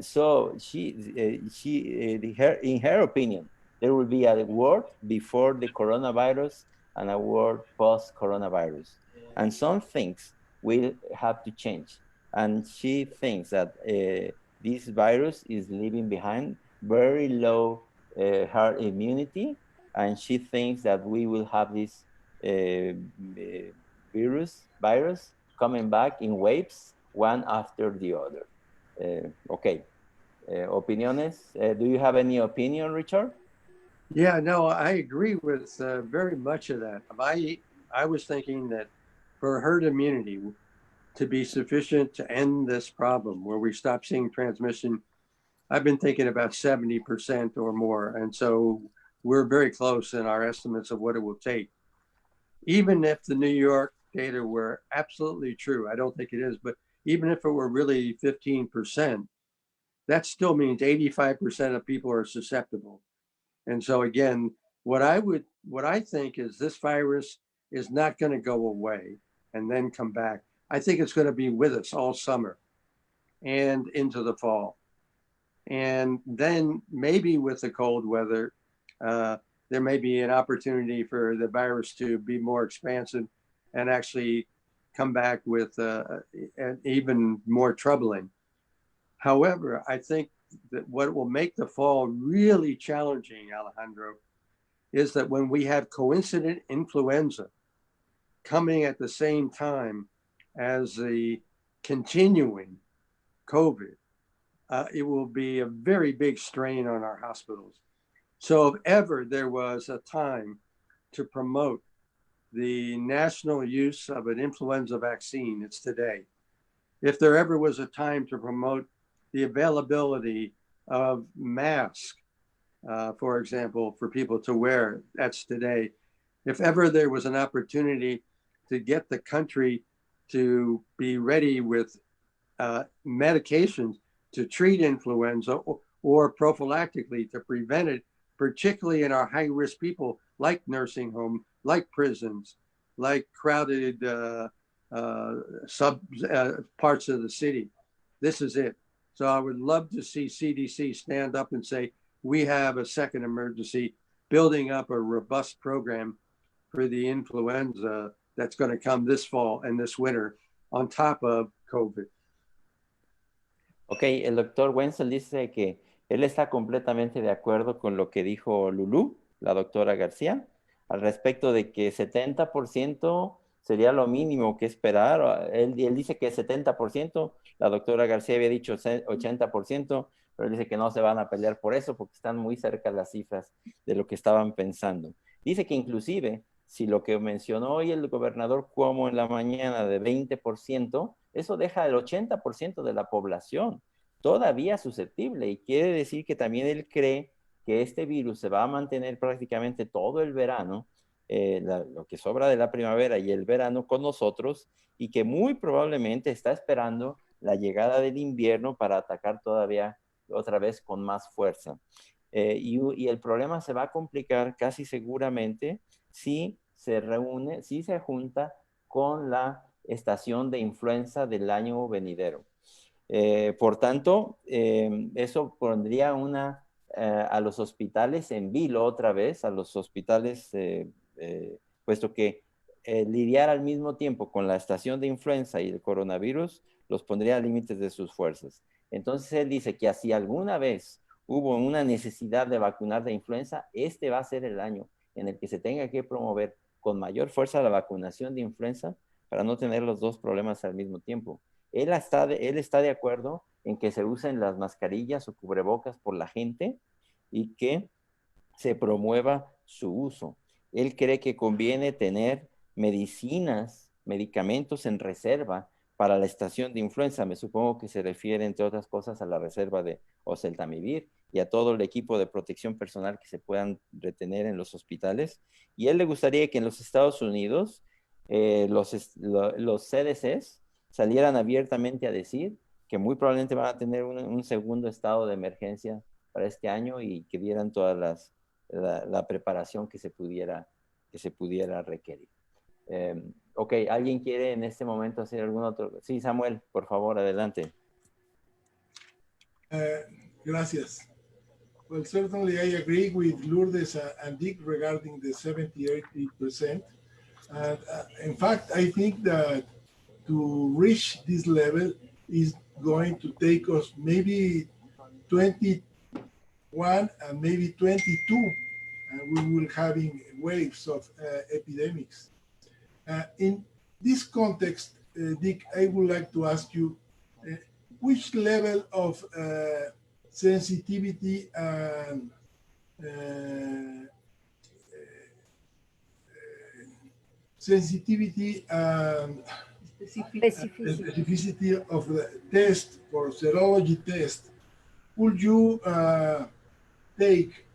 So in her opinion, there will be a world before the coronavirus and a world post-coronavirus. And some things will have to change. And she thinks that this virus is leaving behind very low herd immunity, and she thinks that we will have this virus coming back in waves, one after the other. Okay. Opiniones. Do you have any opinion, Richard? Yeah, no, I agree with very much of that. I was thinking that for herd immunity to be sufficient to end this problem where we stop seeing transmission, I've been thinking about 70% or more. And so we're very close in our estimates of what it will take. Even if the New York data were absolutely true, I don't think it is, but even if it were really 15%, that still means 85% of people are susceptible. And so again, what I think is this virus is not going to go away and then come back. I think it's going to be with us all summer and into the fall. And then maybe with the cold weather, there may be an opportunity for the virus to be more expansive and actually come back with an even more troubling. However, I think that what will make the fall really challenging, Alejandro, is that when we have coincident influenza coming at the same time as the continuing COVID, it will be a very big strain on our hospitals. So if ever there was a time to promote the national use of an influenza vaccine, it's today. If there ever was a time to promote the availability of masks, for example, for people to wear, that's today. If ever there was an opportunity to get the country to be ready with medications to treat influenza or prophylactically to prevent it, particularly in our high-risk people like nursing home, like prisons, like crowded parts of the city. This is it. So I would love to see CDC stand up and say, we have a second emergency, building up a robust program for the influenza that's going to come this fall and this winter on top of COVID. Ok, el doctor Wenzel dice que él está completamente de acuerdo con lo que dijo Lulú, la doctora García, al respecto de que 70% sería lo mínimo que esperar. Él dice que 70%, la doctora García había dicho 80%, pero él dice que no se van a pelear por eso porque están muy cerca las cifras de lo que estaban pensando. Dice que inclusive, si lo que mencionó hoy el gobernador Cuomo en la mañana de 20%, eso deja el 80% de la población todavía susceptible, y quiere decir que también él cree que este virus se va a mantener prácticamente todo el verano, lo que sobra de la primavera y el verano con nosotros, y que muy probablemente está esperando la llegada del invierno para atacar todavía otra vez con más fuerza. Y el problema se va a complicar casi seguramente si se reúne, si se junta con la estación de influenza del año venidero. Por tanto, eso pondría a los hospitales en vilo otra vez, a los hospitales, puesto que lidiar al mismo tiempo con la estación de influenza y el coronavirus los pondría a límites de sus fuerzas. Entonces él dice que si alguna vez hubo una necesidad de vacunar de influenza, este va a ser el año en el que se tenga que promover con mayor fuerza la vacunación de influenza para no tener los dos problemas al mismo tiempo. Él está de acuerdo en que se usen las mascarillas o cubrebocas por la gente y que se promueva su uso. Él cree que conviene tener medicamentos en reserva para la estación de influenza. Me supongo que se refiere, entre otras cosas, a la reserva de oseltamivir y a todo el equipo de protección personal que se puedan retener en los hospitales. Y a él le gustaría que en los Estados Unidos los CDCs salieran abiertamente a decir que muy probablemente van a tener un segundo estado de emergencia para este año y que dieran toda la preparación que se pudiera requerir. Ok, ¿alguien quiere en este momento hacer algún otro? Sí, Samuel, por favor, adelante. Gracias. Well, certainly I agree with Lourdes and Dick regarding the 70-80%. And in fact, I think that to reach this level is going to take us maybe 21 and maybe 22, and we will having waves of epidemics. In this context, Dick, I would like to ask you, which level of sensitivity and specificity of the test for serology test would you take,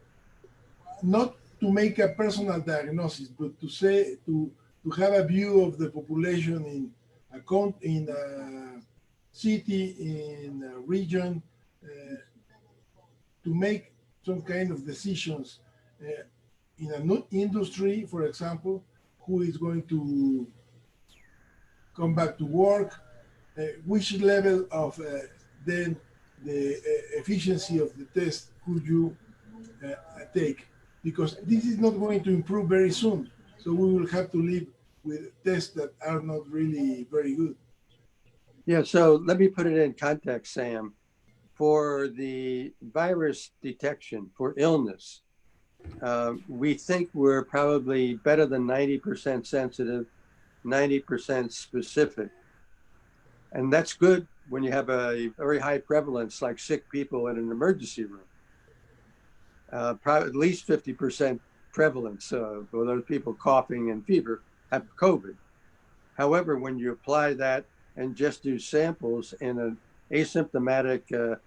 not to make a personal diagnosis, but to say to have a view of the population in a city, in a region, to make some kind of decisions in a new industry, for example, who is going to come back to work, which level of then the efficiency of the test could you take? Because this is not going to improve very soon. So we will have to live with tests that are not really very good. Yeah, so let me put it in context, Sam. For the virus detection, for illness, we think we're probably better than 90% sensitive, 90% specific. And that's good when you have a very high prevalence, like sick people in an emergency room. At least 50% prevalence for those people coughing and fever. have COVID. However, when you apply that and just do samples in an asymptomatic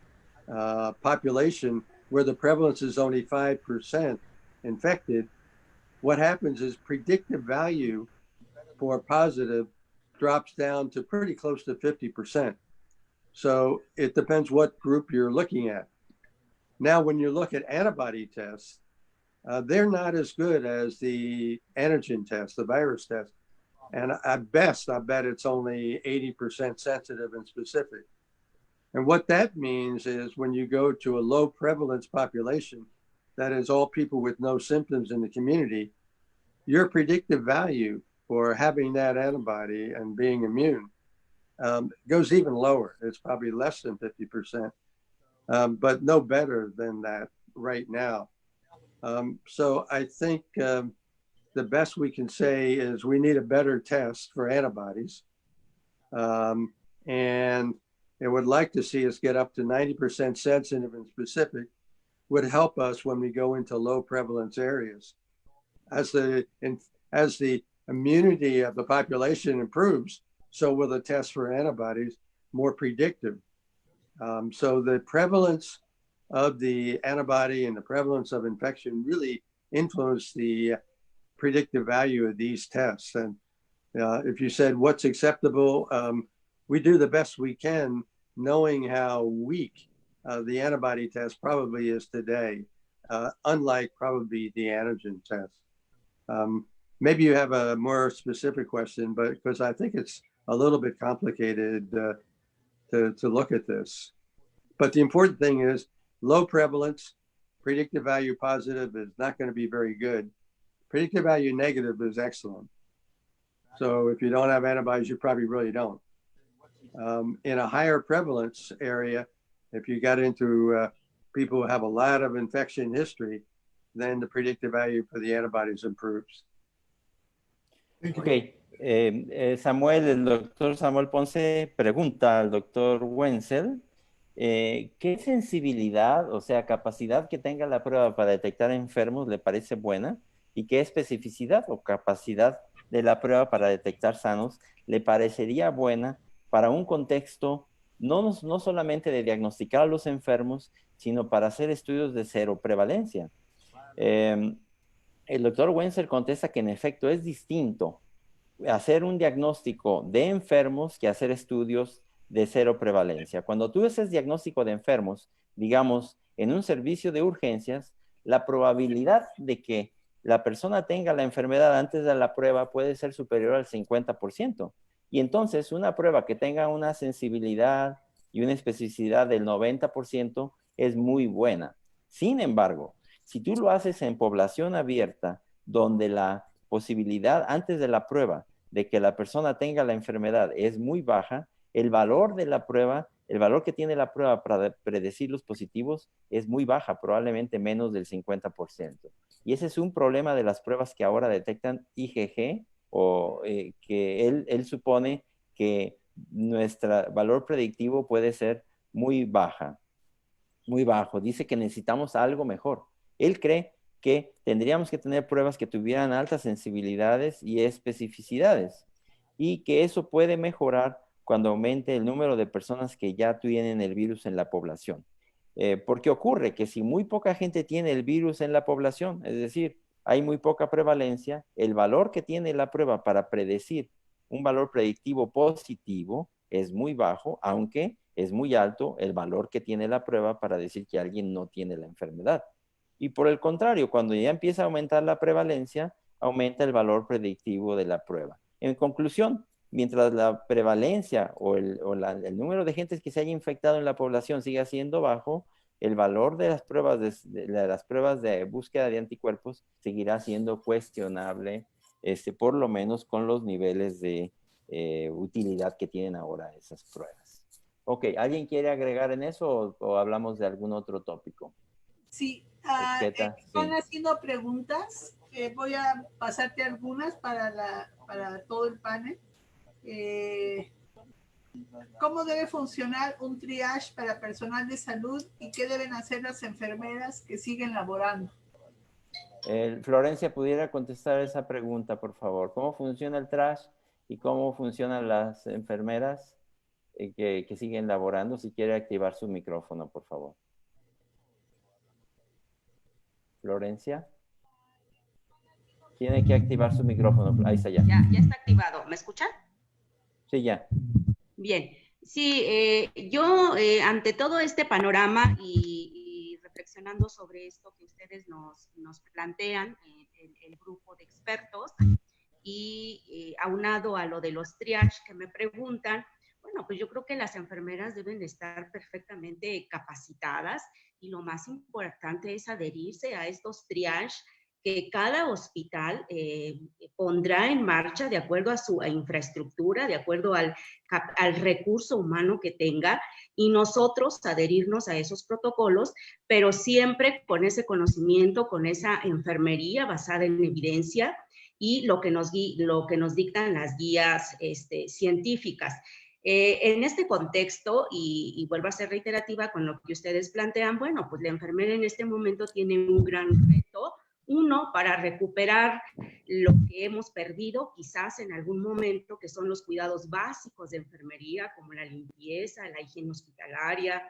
population where the prevalence is only 5% infected, what happens is predictive value for positive drops down to pretty close to 50%. So it depends what group you're looking at. Now, when you look at antibody tests, they're not as good as the antigen test, the virus test. And at best, I bet it's only 80% sensitive and specific. And what that means is when you go to a low prevalence population, that is all people with no symptoms in the community, your predictive value for having that antibody and being immune goes even lower. It's probably less than 50%, but no better than that right now. So I think the best we can say is we need a better test for antibodies. And I would like to see us get up to 90% sensitive and specific, would help us when we go into low prevalence areas. As the immunity of the population improves, so will the test for antibodies more predictive. So the prevalence of the antibody and the prevalence of infection really influence the predictive value of these tests. And if you said what's acceptable, we do the best we can, knowing how weak the antibody test probably is today, unlike probably the antigen test. Maybe you have a more specific question, but because I think it's a little bit complicated to look at this. But the important thing is low prevalence, predictive value positive is not going to be very good. Predictive value negative is excellent. So if you don't have antibodies, you probably really don't. In a higher prevalence area, if you got into people who have a lot of infection history, then the predictive value for the antibodies improves. Ok, Samuel, el doctor Samuel Ponce pregunta al doctor Wenzel, ¿qué sensibilidad, o sea, capacidad que tenga la prueba para detectar enfermos le parece buena? ¿Y qué especificidad o capacidad de la prueba para detectar sanos le parecería buena para un contexto no solamente de diagnosticar a los enfermos, sino para hacer estudios de cero prevalencia? El doctor Wenzel contesta que en efecto es distinto hacer un diagnóstico de enfermos que hacer estudios de cero prevalencia. Cuando tú haces diagnóstico de enfermos, digamos, en un servicio de urgencias, la probabilidad de que la persona tenga la enfermedad antes de la prueba puede ser superior al 50%. Y entonces una prueba que tenga una sensibilidad y una especificidad del 90% es muy buena. Sin embargo, si tú lo haces en población abierta, donde la posibilidad antes de la prueba de que la persona tenga la enfermedad es muy baja, el valor de la prueba, el valor que tiene la prueba para predecir los positivos es muy baja, probablemente menos del 50%. Y ese es un problema de las pruebas que ahora detectan IgG, o que él supone que nuestro valor predictivo puede ser muy baja, muy bajo. Dice que necesitamos algo mejor. Él cree que tendríamos que tener pruebas que tuvieran altas sensibilidades y especificidades, y que eso puede mejorar cuando aumente el número de personas que ya tienen el virus en la población. Porque ocurre que si muy poca gente tiene el virus en la población, es decir, hay muy poca prevalencia, el valor que tiene la prueba para predecir un valor predictivo positivo es muy bajo, aunque es muy alto el valor que tiene la prueba para decir que alguien no tiene la enfermedad. Y por el contrario, cuando ya empieza a aumentar la prevalencia, aumenta el valor predictivo de la prueba. En conclusión, mientras la prevalencia o el número de gente que se haya infectado en la población siga siendo bajo, el valor de las pruebas de búsqueda de anticuerpos seguirá siendo cuestionable, por lo menos con los niveles de utilidad que tienen ahora esas pruebas. Ok, ¿alguien quiere agregar en eso o hablamos de algún otro tópico? Sí, están haciendo preguntas. Voy a pasarte algunas para todo el panel. ¿Cómo debe funcionar un triage para personal de salud y qué deben hacer las enfermeras que siguen laborando? Florencia, ¿pudiera contestar esa pregunta, por favor? ¿Cómo funciona el trash y cómo funcionan las enfermeras que siguen laborando? Si quiere activar su micrófono, por favor. Florencia. Tiene que activar su micrófono. Ahí está ya. Ya está activado. ¿Me escuchan? Sí, ya. Bien. Sí, yo ante todo este panorama y reflexionando sobre esto que ustedes nos plantean, el grupo de expertos, y aunado a lo de los triage que me preguntan, bueno, pues yo creo que las enfermeras deben de estar perfectamente capacitadas y lo más importante es adherirse a estos triage que cada hospital pondrá en marcha de acuerdo a su infraestructura, de acuerdo al recurso humano que tenga, y nosotros adherirnos a esos protocolos, pero siempre con ese conocimiento, con esa enfermería basada en evidencia y lo que nos dictan las guías científicas. En este contexto, y vuelvo a ser reiterativa con lo que ustedes plantean, bueno, pues la enfermera en este momento tiene un gran reto. Uno, para recuperar lo que hemos perdido quizás en algún momento, que son los cuidados básicos de enfermería, como la limpieza, la higiene hospitalaria,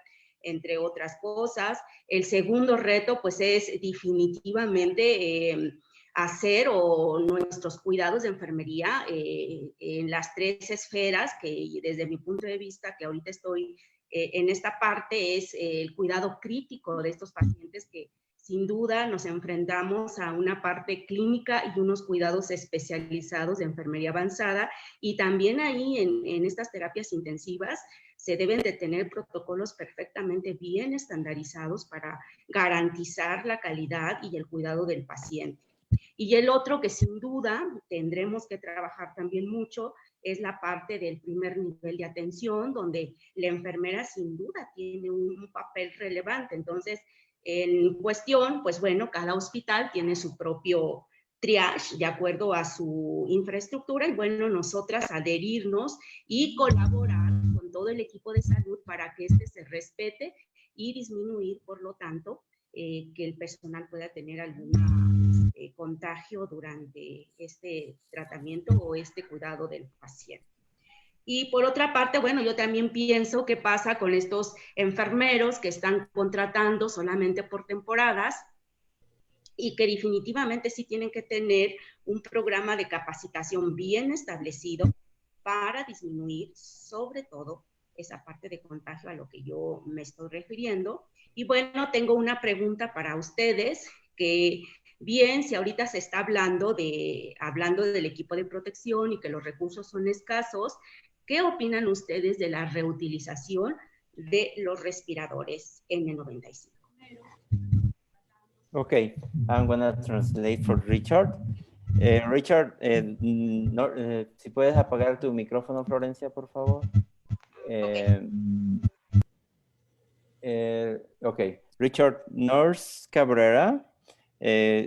entre otras cosas. El segundo reto, pues, es definitivamente hacer nuestros cuidados de enfermería en las 3 esferas, que desde mi punto de vista, que ahorita estoy en esta parte, es el cuidado crítico de estos pacientes que sin duda nos enfrentamos a una parte clínica y unos cuidados especializados de enfermería avanzada, y también ahí en estas terapias intensivas se deben de tener protocolos perfectamente bien estandarizados para garantizar la calidad y el cuidado del paciente. Y el otro que sin duda tendremos que trabajar también mucho es la parte del primer nivel de atención, donde la enfermera sin duda tiene un papel relevante. Entonces, en cuestión, pues bueno, cada hospital tiene su propio triage de acuerdo a su infraestructura, y bueno, nosotras adherirnos y colaborar con todo el equipo de salud para que se respete y disminuir, por lo tanto, que el personal pueda tener algún contagio durante este tratamiento o este cuidado del paciente. Y por otra parte, bueno, yo también pienso qué pasa con estos enfermeros que están contratando solamente por temporadas y que definitivamente sí tienen que tener un programa de capacitación bien establecido para disminuir sobre todo esa parte de contagio a lo que yo me estoy refiriendo. Y bueno, tengo una pregunta para ustedes, que bien, si ahorita se está hablando del equipo de protección y que los recursos son escasos, ¿qué opinan ustedes de la reutilización de los respiradores N95? Okay, I'm gonna translate for Richard. Richard, si puedes apagar tu micrófono, Florencia, por favor. Okay, Richard, Nurse Cabrera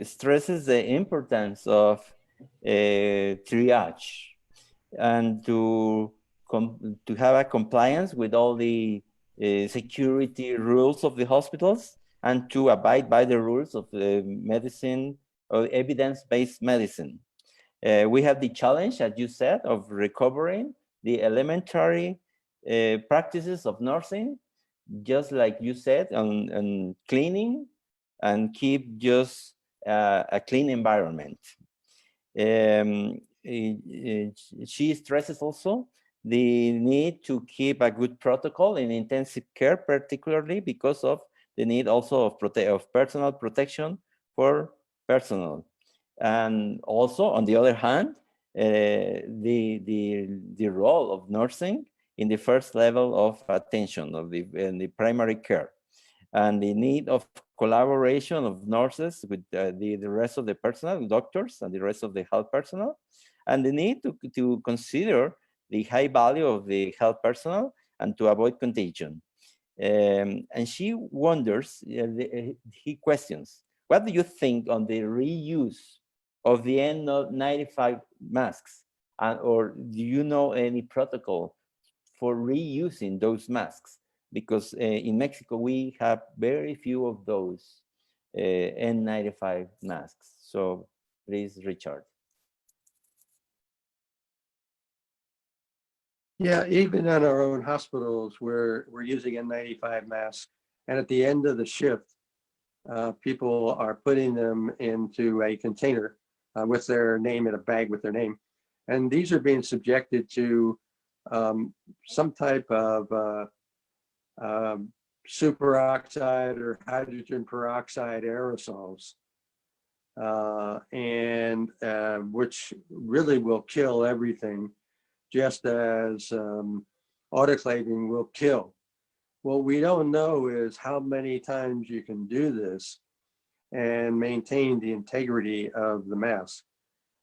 stresses the importance of triage and to have a compliance with all the security rules of the hospitals, and to abide by the rules of medicine or evidence-based medicine. We have the challenge, as you said, of recovering the elementary practices of nursing, just like you said, on cleaning, and keep just a clean environment. She stresses also the need to keep a good protocol in intensive care, particularly because of the need also of personal protection for personnel. And also, on the other hand, the role of nursing in the first level of attention in the primary care, and the need of collaboration of nurses with the rest of the personnel, doctors, and the rest of the health personnel, and the need to consider the high value of the health personnel and to avoid contagion. And she wonders, he questions, what do you think on the reuse of the N95 masks? Or do you know any protocol for reusing those masks? Because in Mexico, we have very few of those N95 masks. So please, Richard. Yeah, even in our own hospitals, we're using N95 masks. And at the end of the shift, people are putting them into a container with their name, in a bag with their name. And these are being subjected to some type of superoxide or hydrogen peroxide aerosols, which really will kill everything, just as autoclaving will kill. What we don't know is how many times you can do this and maintain the integrity of the mask.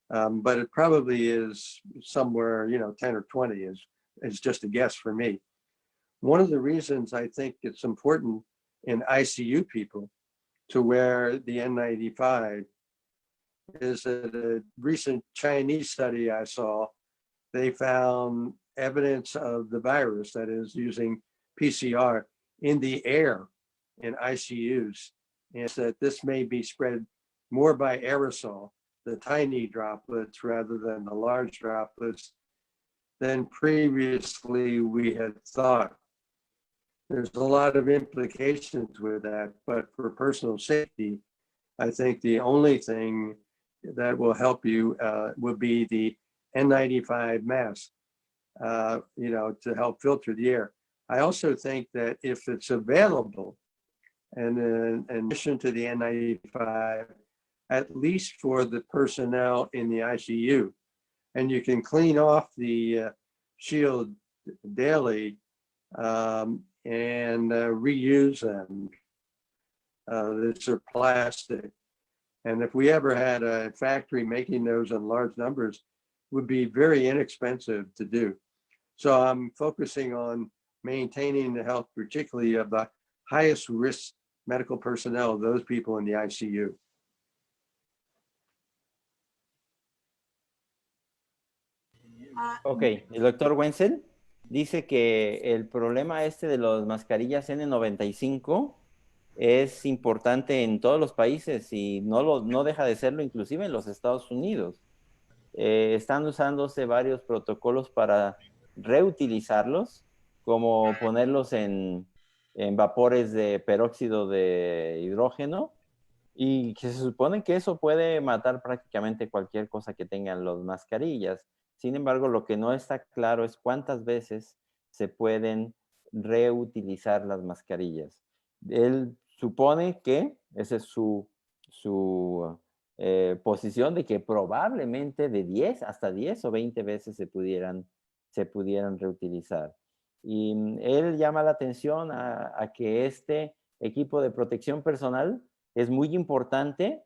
But it probably is somewhere, 10 or 20 is just a guess for me. One of the reasons I think it's important in ICU people to wear the N95 is that a recent Chinese study I saw, they found evidence of the virus, that is using PCR, in the air in ICUs. And that this may be spread more by aerosol, the tiny droplets rather than the large droplets, than previously we had thought. There's a lot of implications with that, but for personal safety, I think the only thing that will help you will be the N95 mask, to help filter the air. I also think that if it's available, and in addition to the N95, at least for the personnel in the ICU, and you can clean off the shield daily and reuse them. These are plastic. And if we ever had a factory making those in large numbers, it would be very inexpensive to do. So I'm focusing on maintaining the health, particularly of the highest risk medical personnel, those people in the ICU. Ok, el doctor Wenzel dice que el problema de las mascarillas N95 es importante en todos los países y no deja de serlo inclusive en los Estados Unidos. Están usándose varios protocolos para reutilizarlos, como ponerlos en vapores de peróxido de hidrógeno, y que se supone que eso puede matar prácticamente cualquier cosa que tengan las mascarillas. Sin embargo, lo que no está claro es cuántas veces se pueden reutilizar las mascarillas. Él supone que esa es su posición, de que probablemente de hasta 10 o 20 veces se pudieran reutilizar. Y él llama la atención a que este equipo de protección personal es muy importante,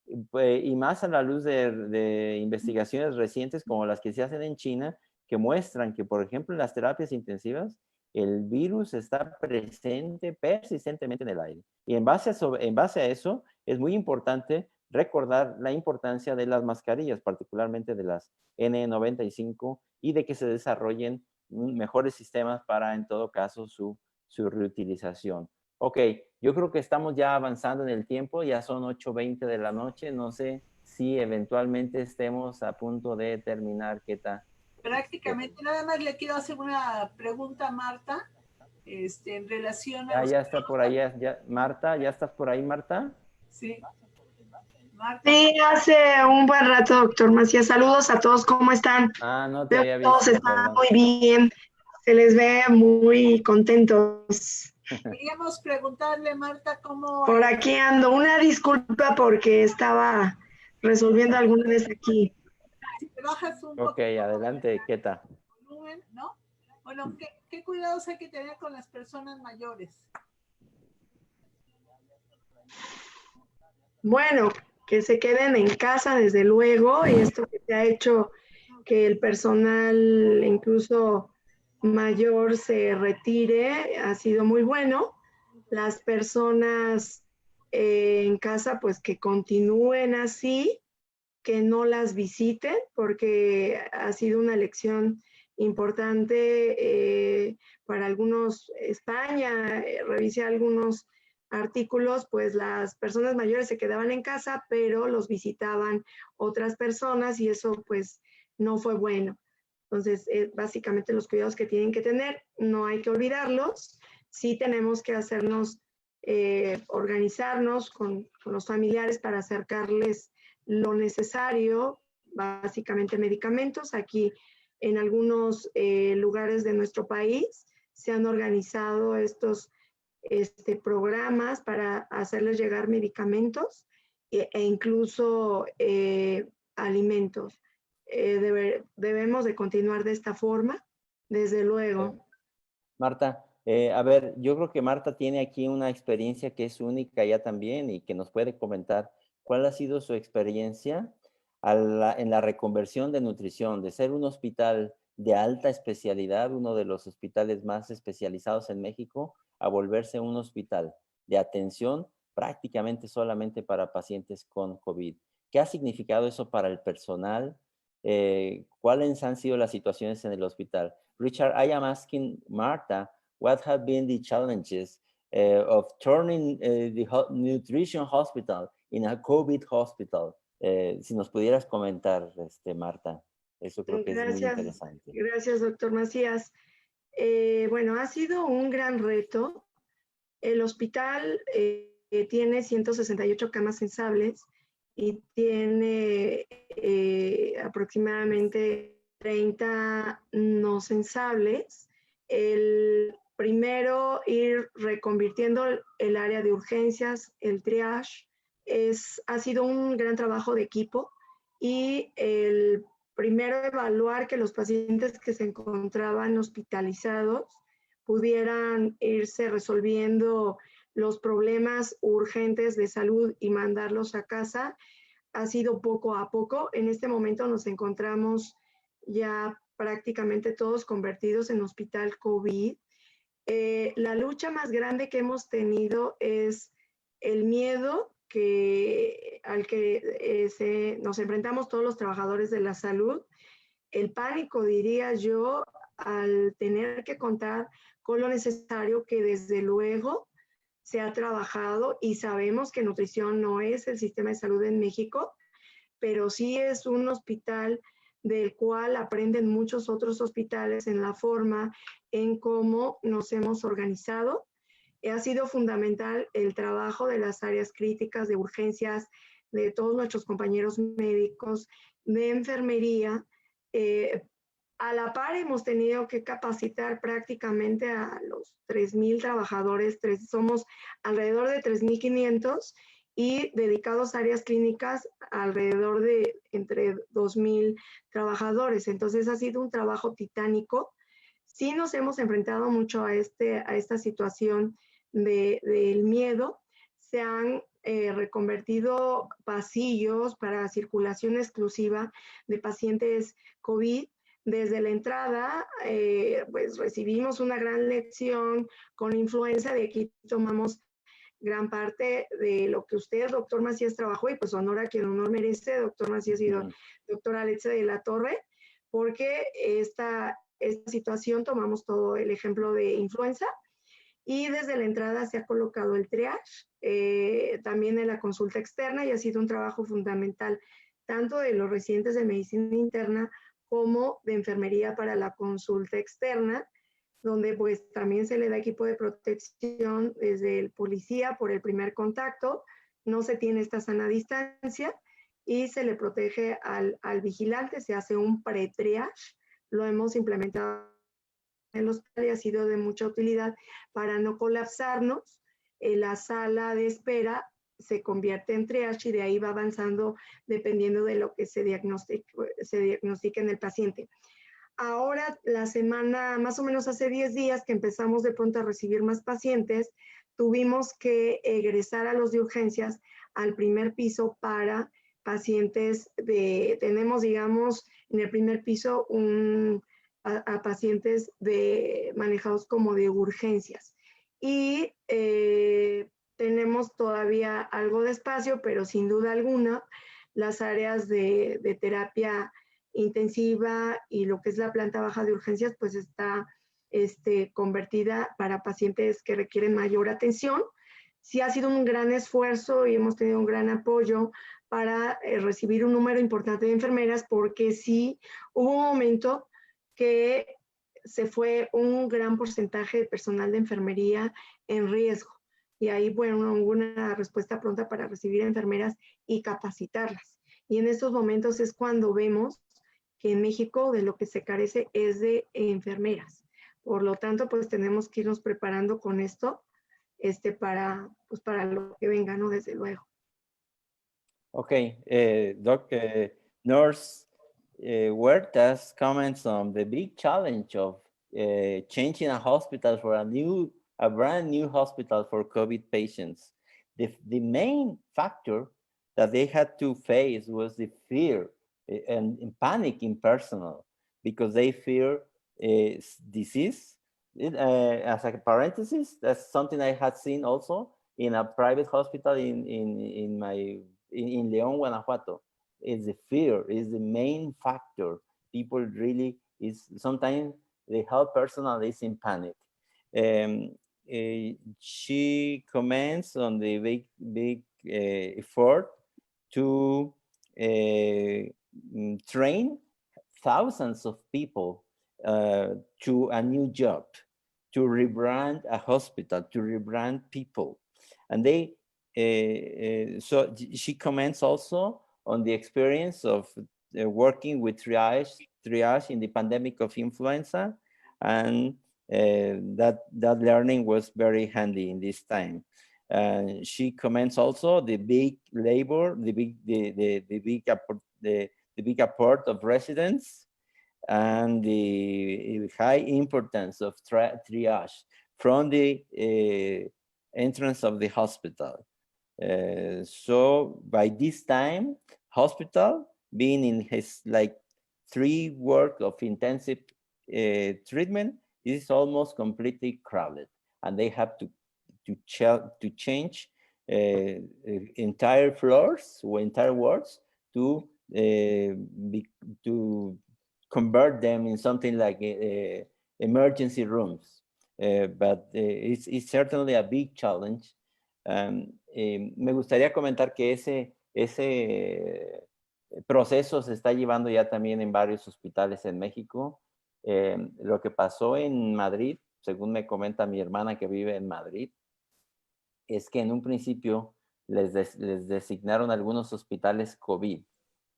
y más a la luz de investigaciones recientes como las que se hacen en China, que muestran que, por ejemplo, en las terapias intensivas, el virus está presente persistentemente en el aire. Y en base a eso, es muy importante recordar la importancia de las mascarillas, particularmente de las N95, y de que se desarrollen mejores sistemas para, en todo caso, su reutilización. Ok, yo creo que estamos ya avanzando en el tiempo, ya son 8:20 de la noche, no sé si eventualmente estemos a punto de terminar, ¿qué tal? Prácticamente, nada más le quiero hacer una pregunta a Marta, en relación a... Ya está por ahí, Marta, ¿ya estás por ahí, Marta? Sí. Marta. Sí, hace un buen rato, doctor Macías. Saludos a todos, ¿cómo están? No te había visto. Todos están muy bien, se les ve muy contentos. Queríamos preguntarle, Marta, cómo... Por aquí ando. Una disculpa porque estaba resolviendo alguna vez aquí. Si te bajas un poco. Ok, adelante, ¿qué tal? Volumen, ¿no? Bueno, ¿qué cuidados hay que tener con las personas mayores? Bueno, que se queden en casa, desde luego, y esto que se ha hecho que el personal, incluso mayor, se retire, ha sido muy bueno. Las personas en casa, pues que continúen así, que no las visiten, porque ha sido una lección importante para algunos. España, revisé algunos artículos, pues las personas mayores se quedaban en casa, pero los visitaban otras personas y eso pues no fue bueno. Entonces, básicamente los cuidados que tienen que tener, no hay que olvidarlos. Sí tenemos que hacernos, organizarnos con los familiares para acercarles lo necesario, básicamente medicamentos. Aquí en algunos lugares de nuestro país se han organizado estos programas para hacerles llegar medicamentos e incluso alimentos. Debemos de continuar de esta forma, desde luego. Marta, a ver, yo creo que Marta tiene aquí una experiencia que es única ya también y que nos puede comentar cuál ha sido su experiencia en la reconversión de nutrición, de ser un hospital de alta especialidad, uno de los hospitales más especializados en México, a volverse un hospital de atención prácticamente solamente para pacientes con COVID. ¿Qué ha significado eso para el personal? ¿Cuáles han sido las situaciones en el hospital? Richard, I am asking Marta, what have been the challenges of turning the nutrition hospital in a COVID hospital? Si nos pudieras comentar, Marta, eso creo que es muy interesante. Gracias, doctor Macías. Bueno, ha sido un gran reto. El hospital tiene 168 camas sensables y tiene aproximadamente 30 no sensables. El primero, ir reconvirtiendo el área de urgencias, el triage, ha sido un gran trabajo de equipo, y el primero, evaluar que los pacientes que se encontraban hospitalizados pudieran irse resolviendo los problemas urgentes de salud y mandarlos a casa, ha sido poco a poco. En este momento nos encontramos ya prácticamente todos convertidos en hospital COVID. La lucha más grande que hemos tenido es el miedo al que nos enfrentamos todos los trabajadores de la salud, el pánico, diría yo, al tener que contar con lo necesario que desde luego se ha trabajado, y sabemos que nutrición no es el sistema de salud en México, pero sí es un hospital del cual aprenden muchos otros hospitales en la forma en cómo nos hemos organizado. Ha sido fundamental el trabajo de las áreas críticas de urgencias, de todos nuestros compañeros médicos, de enfermería. A la par hemos tenido que capacitar prácticamente a los 3,000 trabajadores, somos alrededor de 3,500, y dedicados a áreas clínicas alrededor de entre 2,000 trabajadores. Entonces ha sido un trabajo titánico. Sí nos hemos enfrentado mucho a esta situación del miedo. Se han reconvertido pasillos para circulación exclusiva de pacientes COVID. Desde la entrada, pues recibimos una gran lección con influenza. De aquí tomamos gran parte de lo que usted, doctor Macías, trabajó, y pues honor a quien honor merece, doctor Macías y doctora Alexa de la Torre, porque esta situación tomamos todo el ejemplo de influenza, y desde la entrada se ha colocado el triage, también en la consulta externa, y ha sido un trabajo fundamental tanto de los residentes de medicina interna como de enfermería para la consulta externa, donde pues también se le da equipo de protección desde el policía por el primer contacto, no se tiene esta sana distancia, y se le protege al vigilante, se hace un pre-triage. Lo hemos implementado en el hospital y ha sido de mucha utilidad para no colapsarnos. La sala de espera se convierte en triage, y de ahí va avanzando dependiendo de lo que se diagnostique en el paciente. Ahora, la semana, más o menos hace 10 días que empezamos de pronto a recibir más pacientes, tuvimos que egresar a los de urgencias al primer piso para pacientes tenemos, digamos, en el primer piso a pacientes manejados como de urgencias. Y tenemos todavía algo de espacio, pero sin duda alguna, las áreas de terapia intensiva y lo que es la planta baja de urgencias, pues está convertida para pacientes que requieren mayor atención. sí ha sido un gran esfuerzo y hemos tenido un gran apoyo para recibir un número importante de enfermeras, porque sí hubo un momento que se fue un gran porcentaje de personal de enfermería en riesgo. Y ahí, bueno, hubo una respuesta pronta para recibir enfermeras y capacitarlas. Y en estos momentos es cuando vemos que en México de lo que se carece es de enfermeras. Por lo tanto, pues tenemos que irnos preparando con esto para lo que venga, ¿no? Desde luego. Okay, Nurse Huertas comments on the big challenge of changing a hospital for a brand new hospital for COVID patients. The main factor that they had to face was the fear and panic in personnel, because they fear disease. As a parenthesis, that's something I had seen also in a private hospital in León, Guanajuato. Is the fear is the main factor. People really sometimes the health personnel is in panic. She comments on the big effort to train thousands of people to a new job, to rebrand a hospital, to rebrand people. And so she comments also on the experience of working with triage in the pandemic of influenza, and that learning was very handy in this time. She comments also the big labor, the big apport of residents, and the high importance of triage from the entrance of the hospital. So by this time, hospital being in his 3 weeks of intensive treatment is almost completely crowded, and they have to change entire floors or entire wards to convert them in something like emergency rooms. But it's certainly a big challenge. Me gustaría comentar que ese proceso se está llevando ya también en varios hospitales en México. Lo que pasó en Madrid, según me comenta mi hermana que vive en Madrid, es que en un principio les designaron algunos hospitales COVID,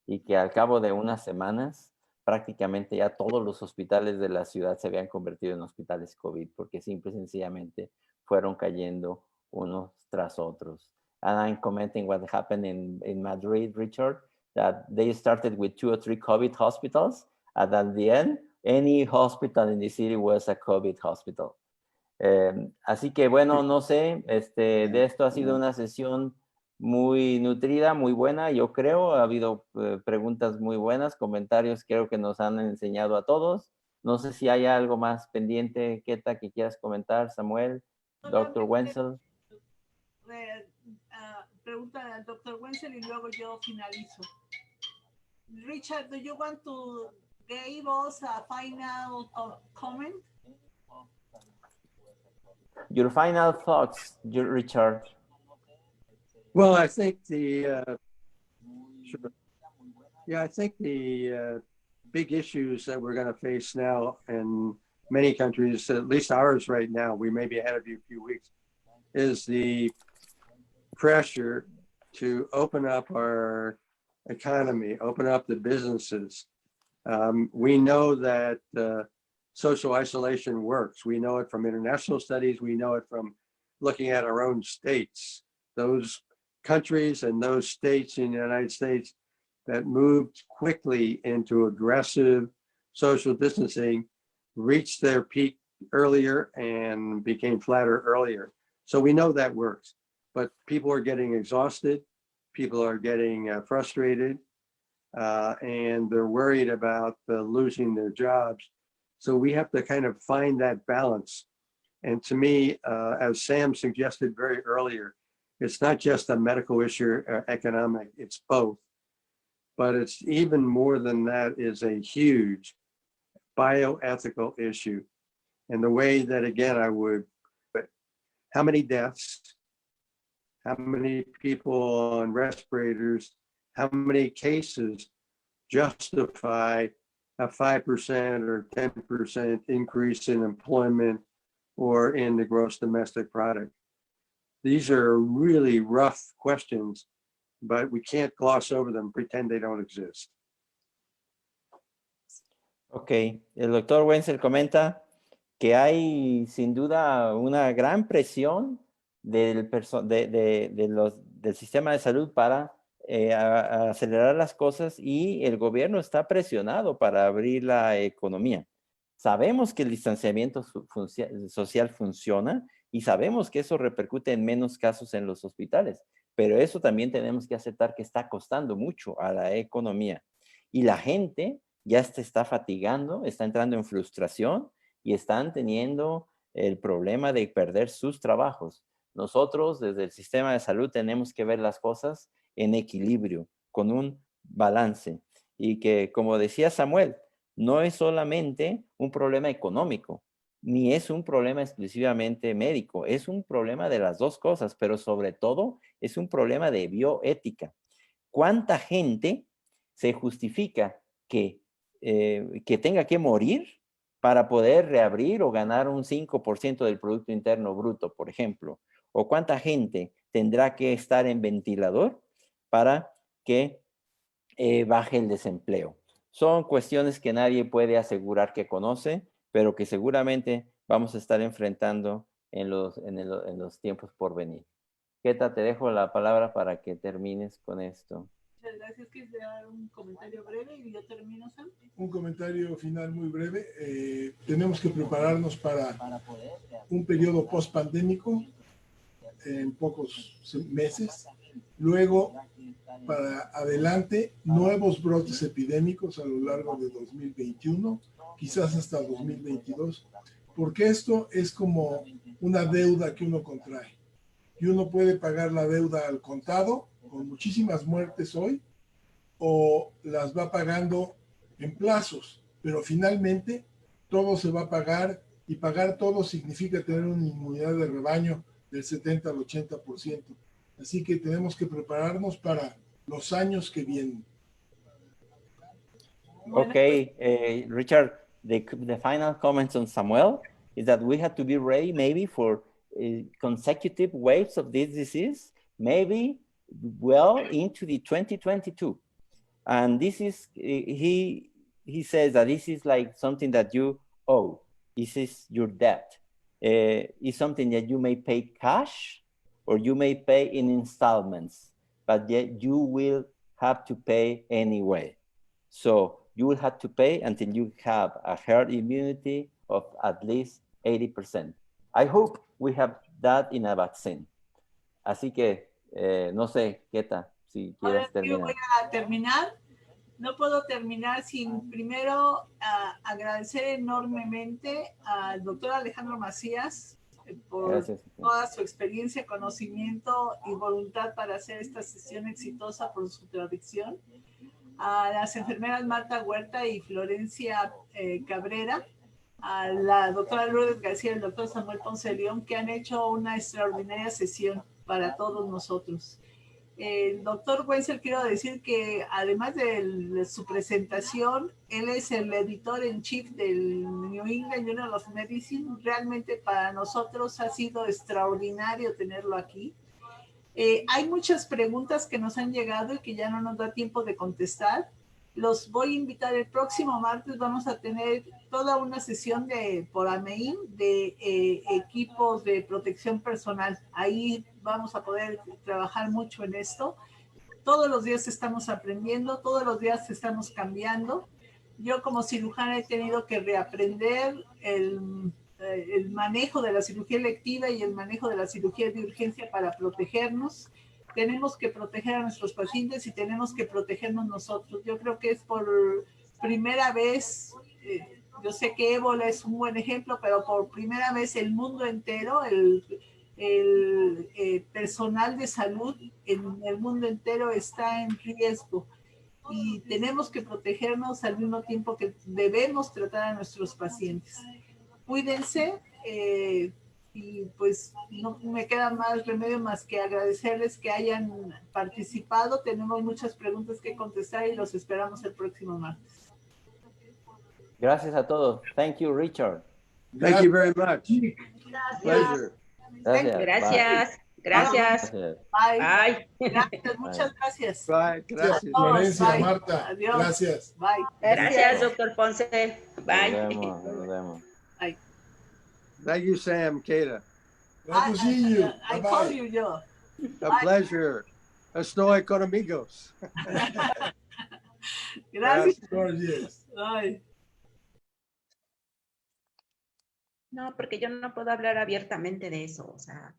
y que al cabo de unas semanas prácticamente ya todos los hospitales de la ciudad se habían convertido en hospitales COVID, porque simple y sencillamente fueron cayendo unos tras otros. And I'm commenting what happened in Madrid, Richard, that they started with 2 or 3 COVID hospitals, and at the end, any hospital in the city was a COVID hospital. Así que bueno, no sé, de esto ha sido una sesión muy nutrida, muy buena, yo creo. Ha habido preguntas muy buenas, comentarios creo que nos han enseñado a todos. No sé si hay algo más pendiente, Keta, que quieras comentar, Samuel, Dr. Wenzel. Pregunta al Dr. Wenzel y luego yo finalizo. Richard, do you want to give us a final comment? Your final thoughts, Richard. Well, I think the big issues that we're going to face now in many countries, at least ours right now, we may be ahead of you a few weeks, is the pressure to open up our economy, open up the businesses. We know that social isolation works. We know it from international studies. We know it from looking at our own states. Those countries and those states in the United States that moved quickly into aggressive social distancing reached their peak earlier and became flatter earlier. So we know that works, but people are getting exhausted. People are getting frustrated, and they're worried about losing their jobs. So we have to kind of find that balance. And to me, as Sam suggested very earlier, it's not just a medical issue or economic, it's both. But it's even more than that, is a huge bioethical issue. And the way that, again, how many deaths, how many people on respirators, how many cases justify a 5% or 10% increase in employment or in the gross domestic product. These are really rough questions, but we can't gloss over them, pretend they don't exist. Ok, el doctor Wenzel comenta que hay sin duda una gran presión del sistema de salud para a acelerar las cosas, y el gobierno está presionado para abrir la economía. Sabemos que el distanciamiento social funciona y sabemos que eso repercute en menos casos en los hospitales, pero eso también tenemos que aceptar que está costando mucho a la economía. Y la gente ya se está fatigando, está entrando en frustración y están teniendo el problema de perder sus trabajos. Nosotros desde el sistema de salud tenemos que ver las cosas en equilibrio, con un balance. Y que, como decía Samuel, no es solamente un problema económico, ni es un problema exclusivamente médico, es un problema de las dos cosas, pero sobre todo es un problema de bioética. ¿Cuánta gente se justifica que tenga que morir para poder reabrir o ganar un 5% del Producto Interno Bruto, por ejemplo? ¿O cuánta gente tendrá que estar en ventilador para que baje el desempleo? Son cuestiones que nadie puede asegurar que conoce, pero que seguramente vamos a estar enfrentando en los tiempos por venir. Keta, te dejo la palabra para que termines con esto. Muchas gracias. ¿Quieres dar un comentario breve y yo termino, Sam? Un comentario final muy breve. Tenemos que prepararnos para un periodo post-pandémico en pocos meses. Luego, para adelante, nuevos brotes epidémicos a lo largo de 2021, quizás hasta 2022, porque esto es como una deuda que uno contrae. Y uno puede pagar la deuda al contado, con muchísimas muertes hoy, o las va pagando en plazos, pero finalmente todo se va a pagar, y pagar todo significa tener una inmunidad de rebaño del 70 al 80%. Así que tenemos que prepararnos para los años que vienen. Okay, Richard, the final comments on Samuel is that we have to be ready maybe for consecutive waves of this disease, maybe well into the 2022. And this is, he says that this is like something that you owe. This is your debt. It's something that you may pay cash or you may pay in installments, but yet you will have to pay anyway. So you will have to pay until you have a herd immunity of at least 80%. I hope we have that in a vaccine. Así que, no sé, Keta, si quieres terminar. Voy a terminar. No puedo terminar sin primero agradecer enormemente al doctor Alejandro Macías por toda su experiencia, conocimiento y voluntad para hacer esta sesión exitosa por su traducción. A las enfermeras Marta Huerta y Florencia Cabrera, a la doctora Lourdes García y el doctor Samuel Ponce de León, que han hecho una extraordinaria sesión para todos nosotros. El doctor Wenzel, quiero decir que además de su presentación, él es el editor en chief del New England Journal of Medicine. Realmente para nosotros ha sido extraordinario tenerlo aquí. Hay muchas preguntas que nos han llegado y que ya no nos da tiempo de contestar. Los voy a invitar el próximo martes. Vamos a tener toda una sesión por AMEIN de equipos de protección personal. Ahí vamos a poder trabajar mucho en esto. Todos los días estamos aprendiendo, todos los días estamos cambiando. Yo como cirujana he tenido que reaprender el manejo de la cirugía electiva y el manejo de la cirugía de urgencia para protegernos. Tenemos que proteger a nuestros pacientes y tenemos que protegernos nosotros. Yo creo que es por primera vez, yo sé que ébola es un buen ejemplo, pero por primera vez el mundo entero, el personal de salud en el mundo entero está en riesgo. Y tenemos que protegernos al mismo tiempo que debemos tratar a nuestros pacientes. Cuídense, y pues no me queda más remedio más que agradecerles que hayan participado. Tenemos muchas preguntas que contestar y los esperamos el próximo martes. Gracias a todos. Thank you, Richard. Thank you very much. Gracias. Pleasure. Gracias. Gracias, gracias. Bye. Bye. Bye. Gracias, muchas gracias. Bye. Gracias. Florencia, Bye. Marta, Adiós. gracias. Bye. Gracias, doctor Ponce. Bye. Nos vemos. Thank you, Sam, Kata. Glad to see you. I Bye-bye. told you, Joe. A pleasure. Estoy con amigos. Gracias. Gorgeous. Bye. No, porque yo no puedo hablar abiertamente de eso, o sea.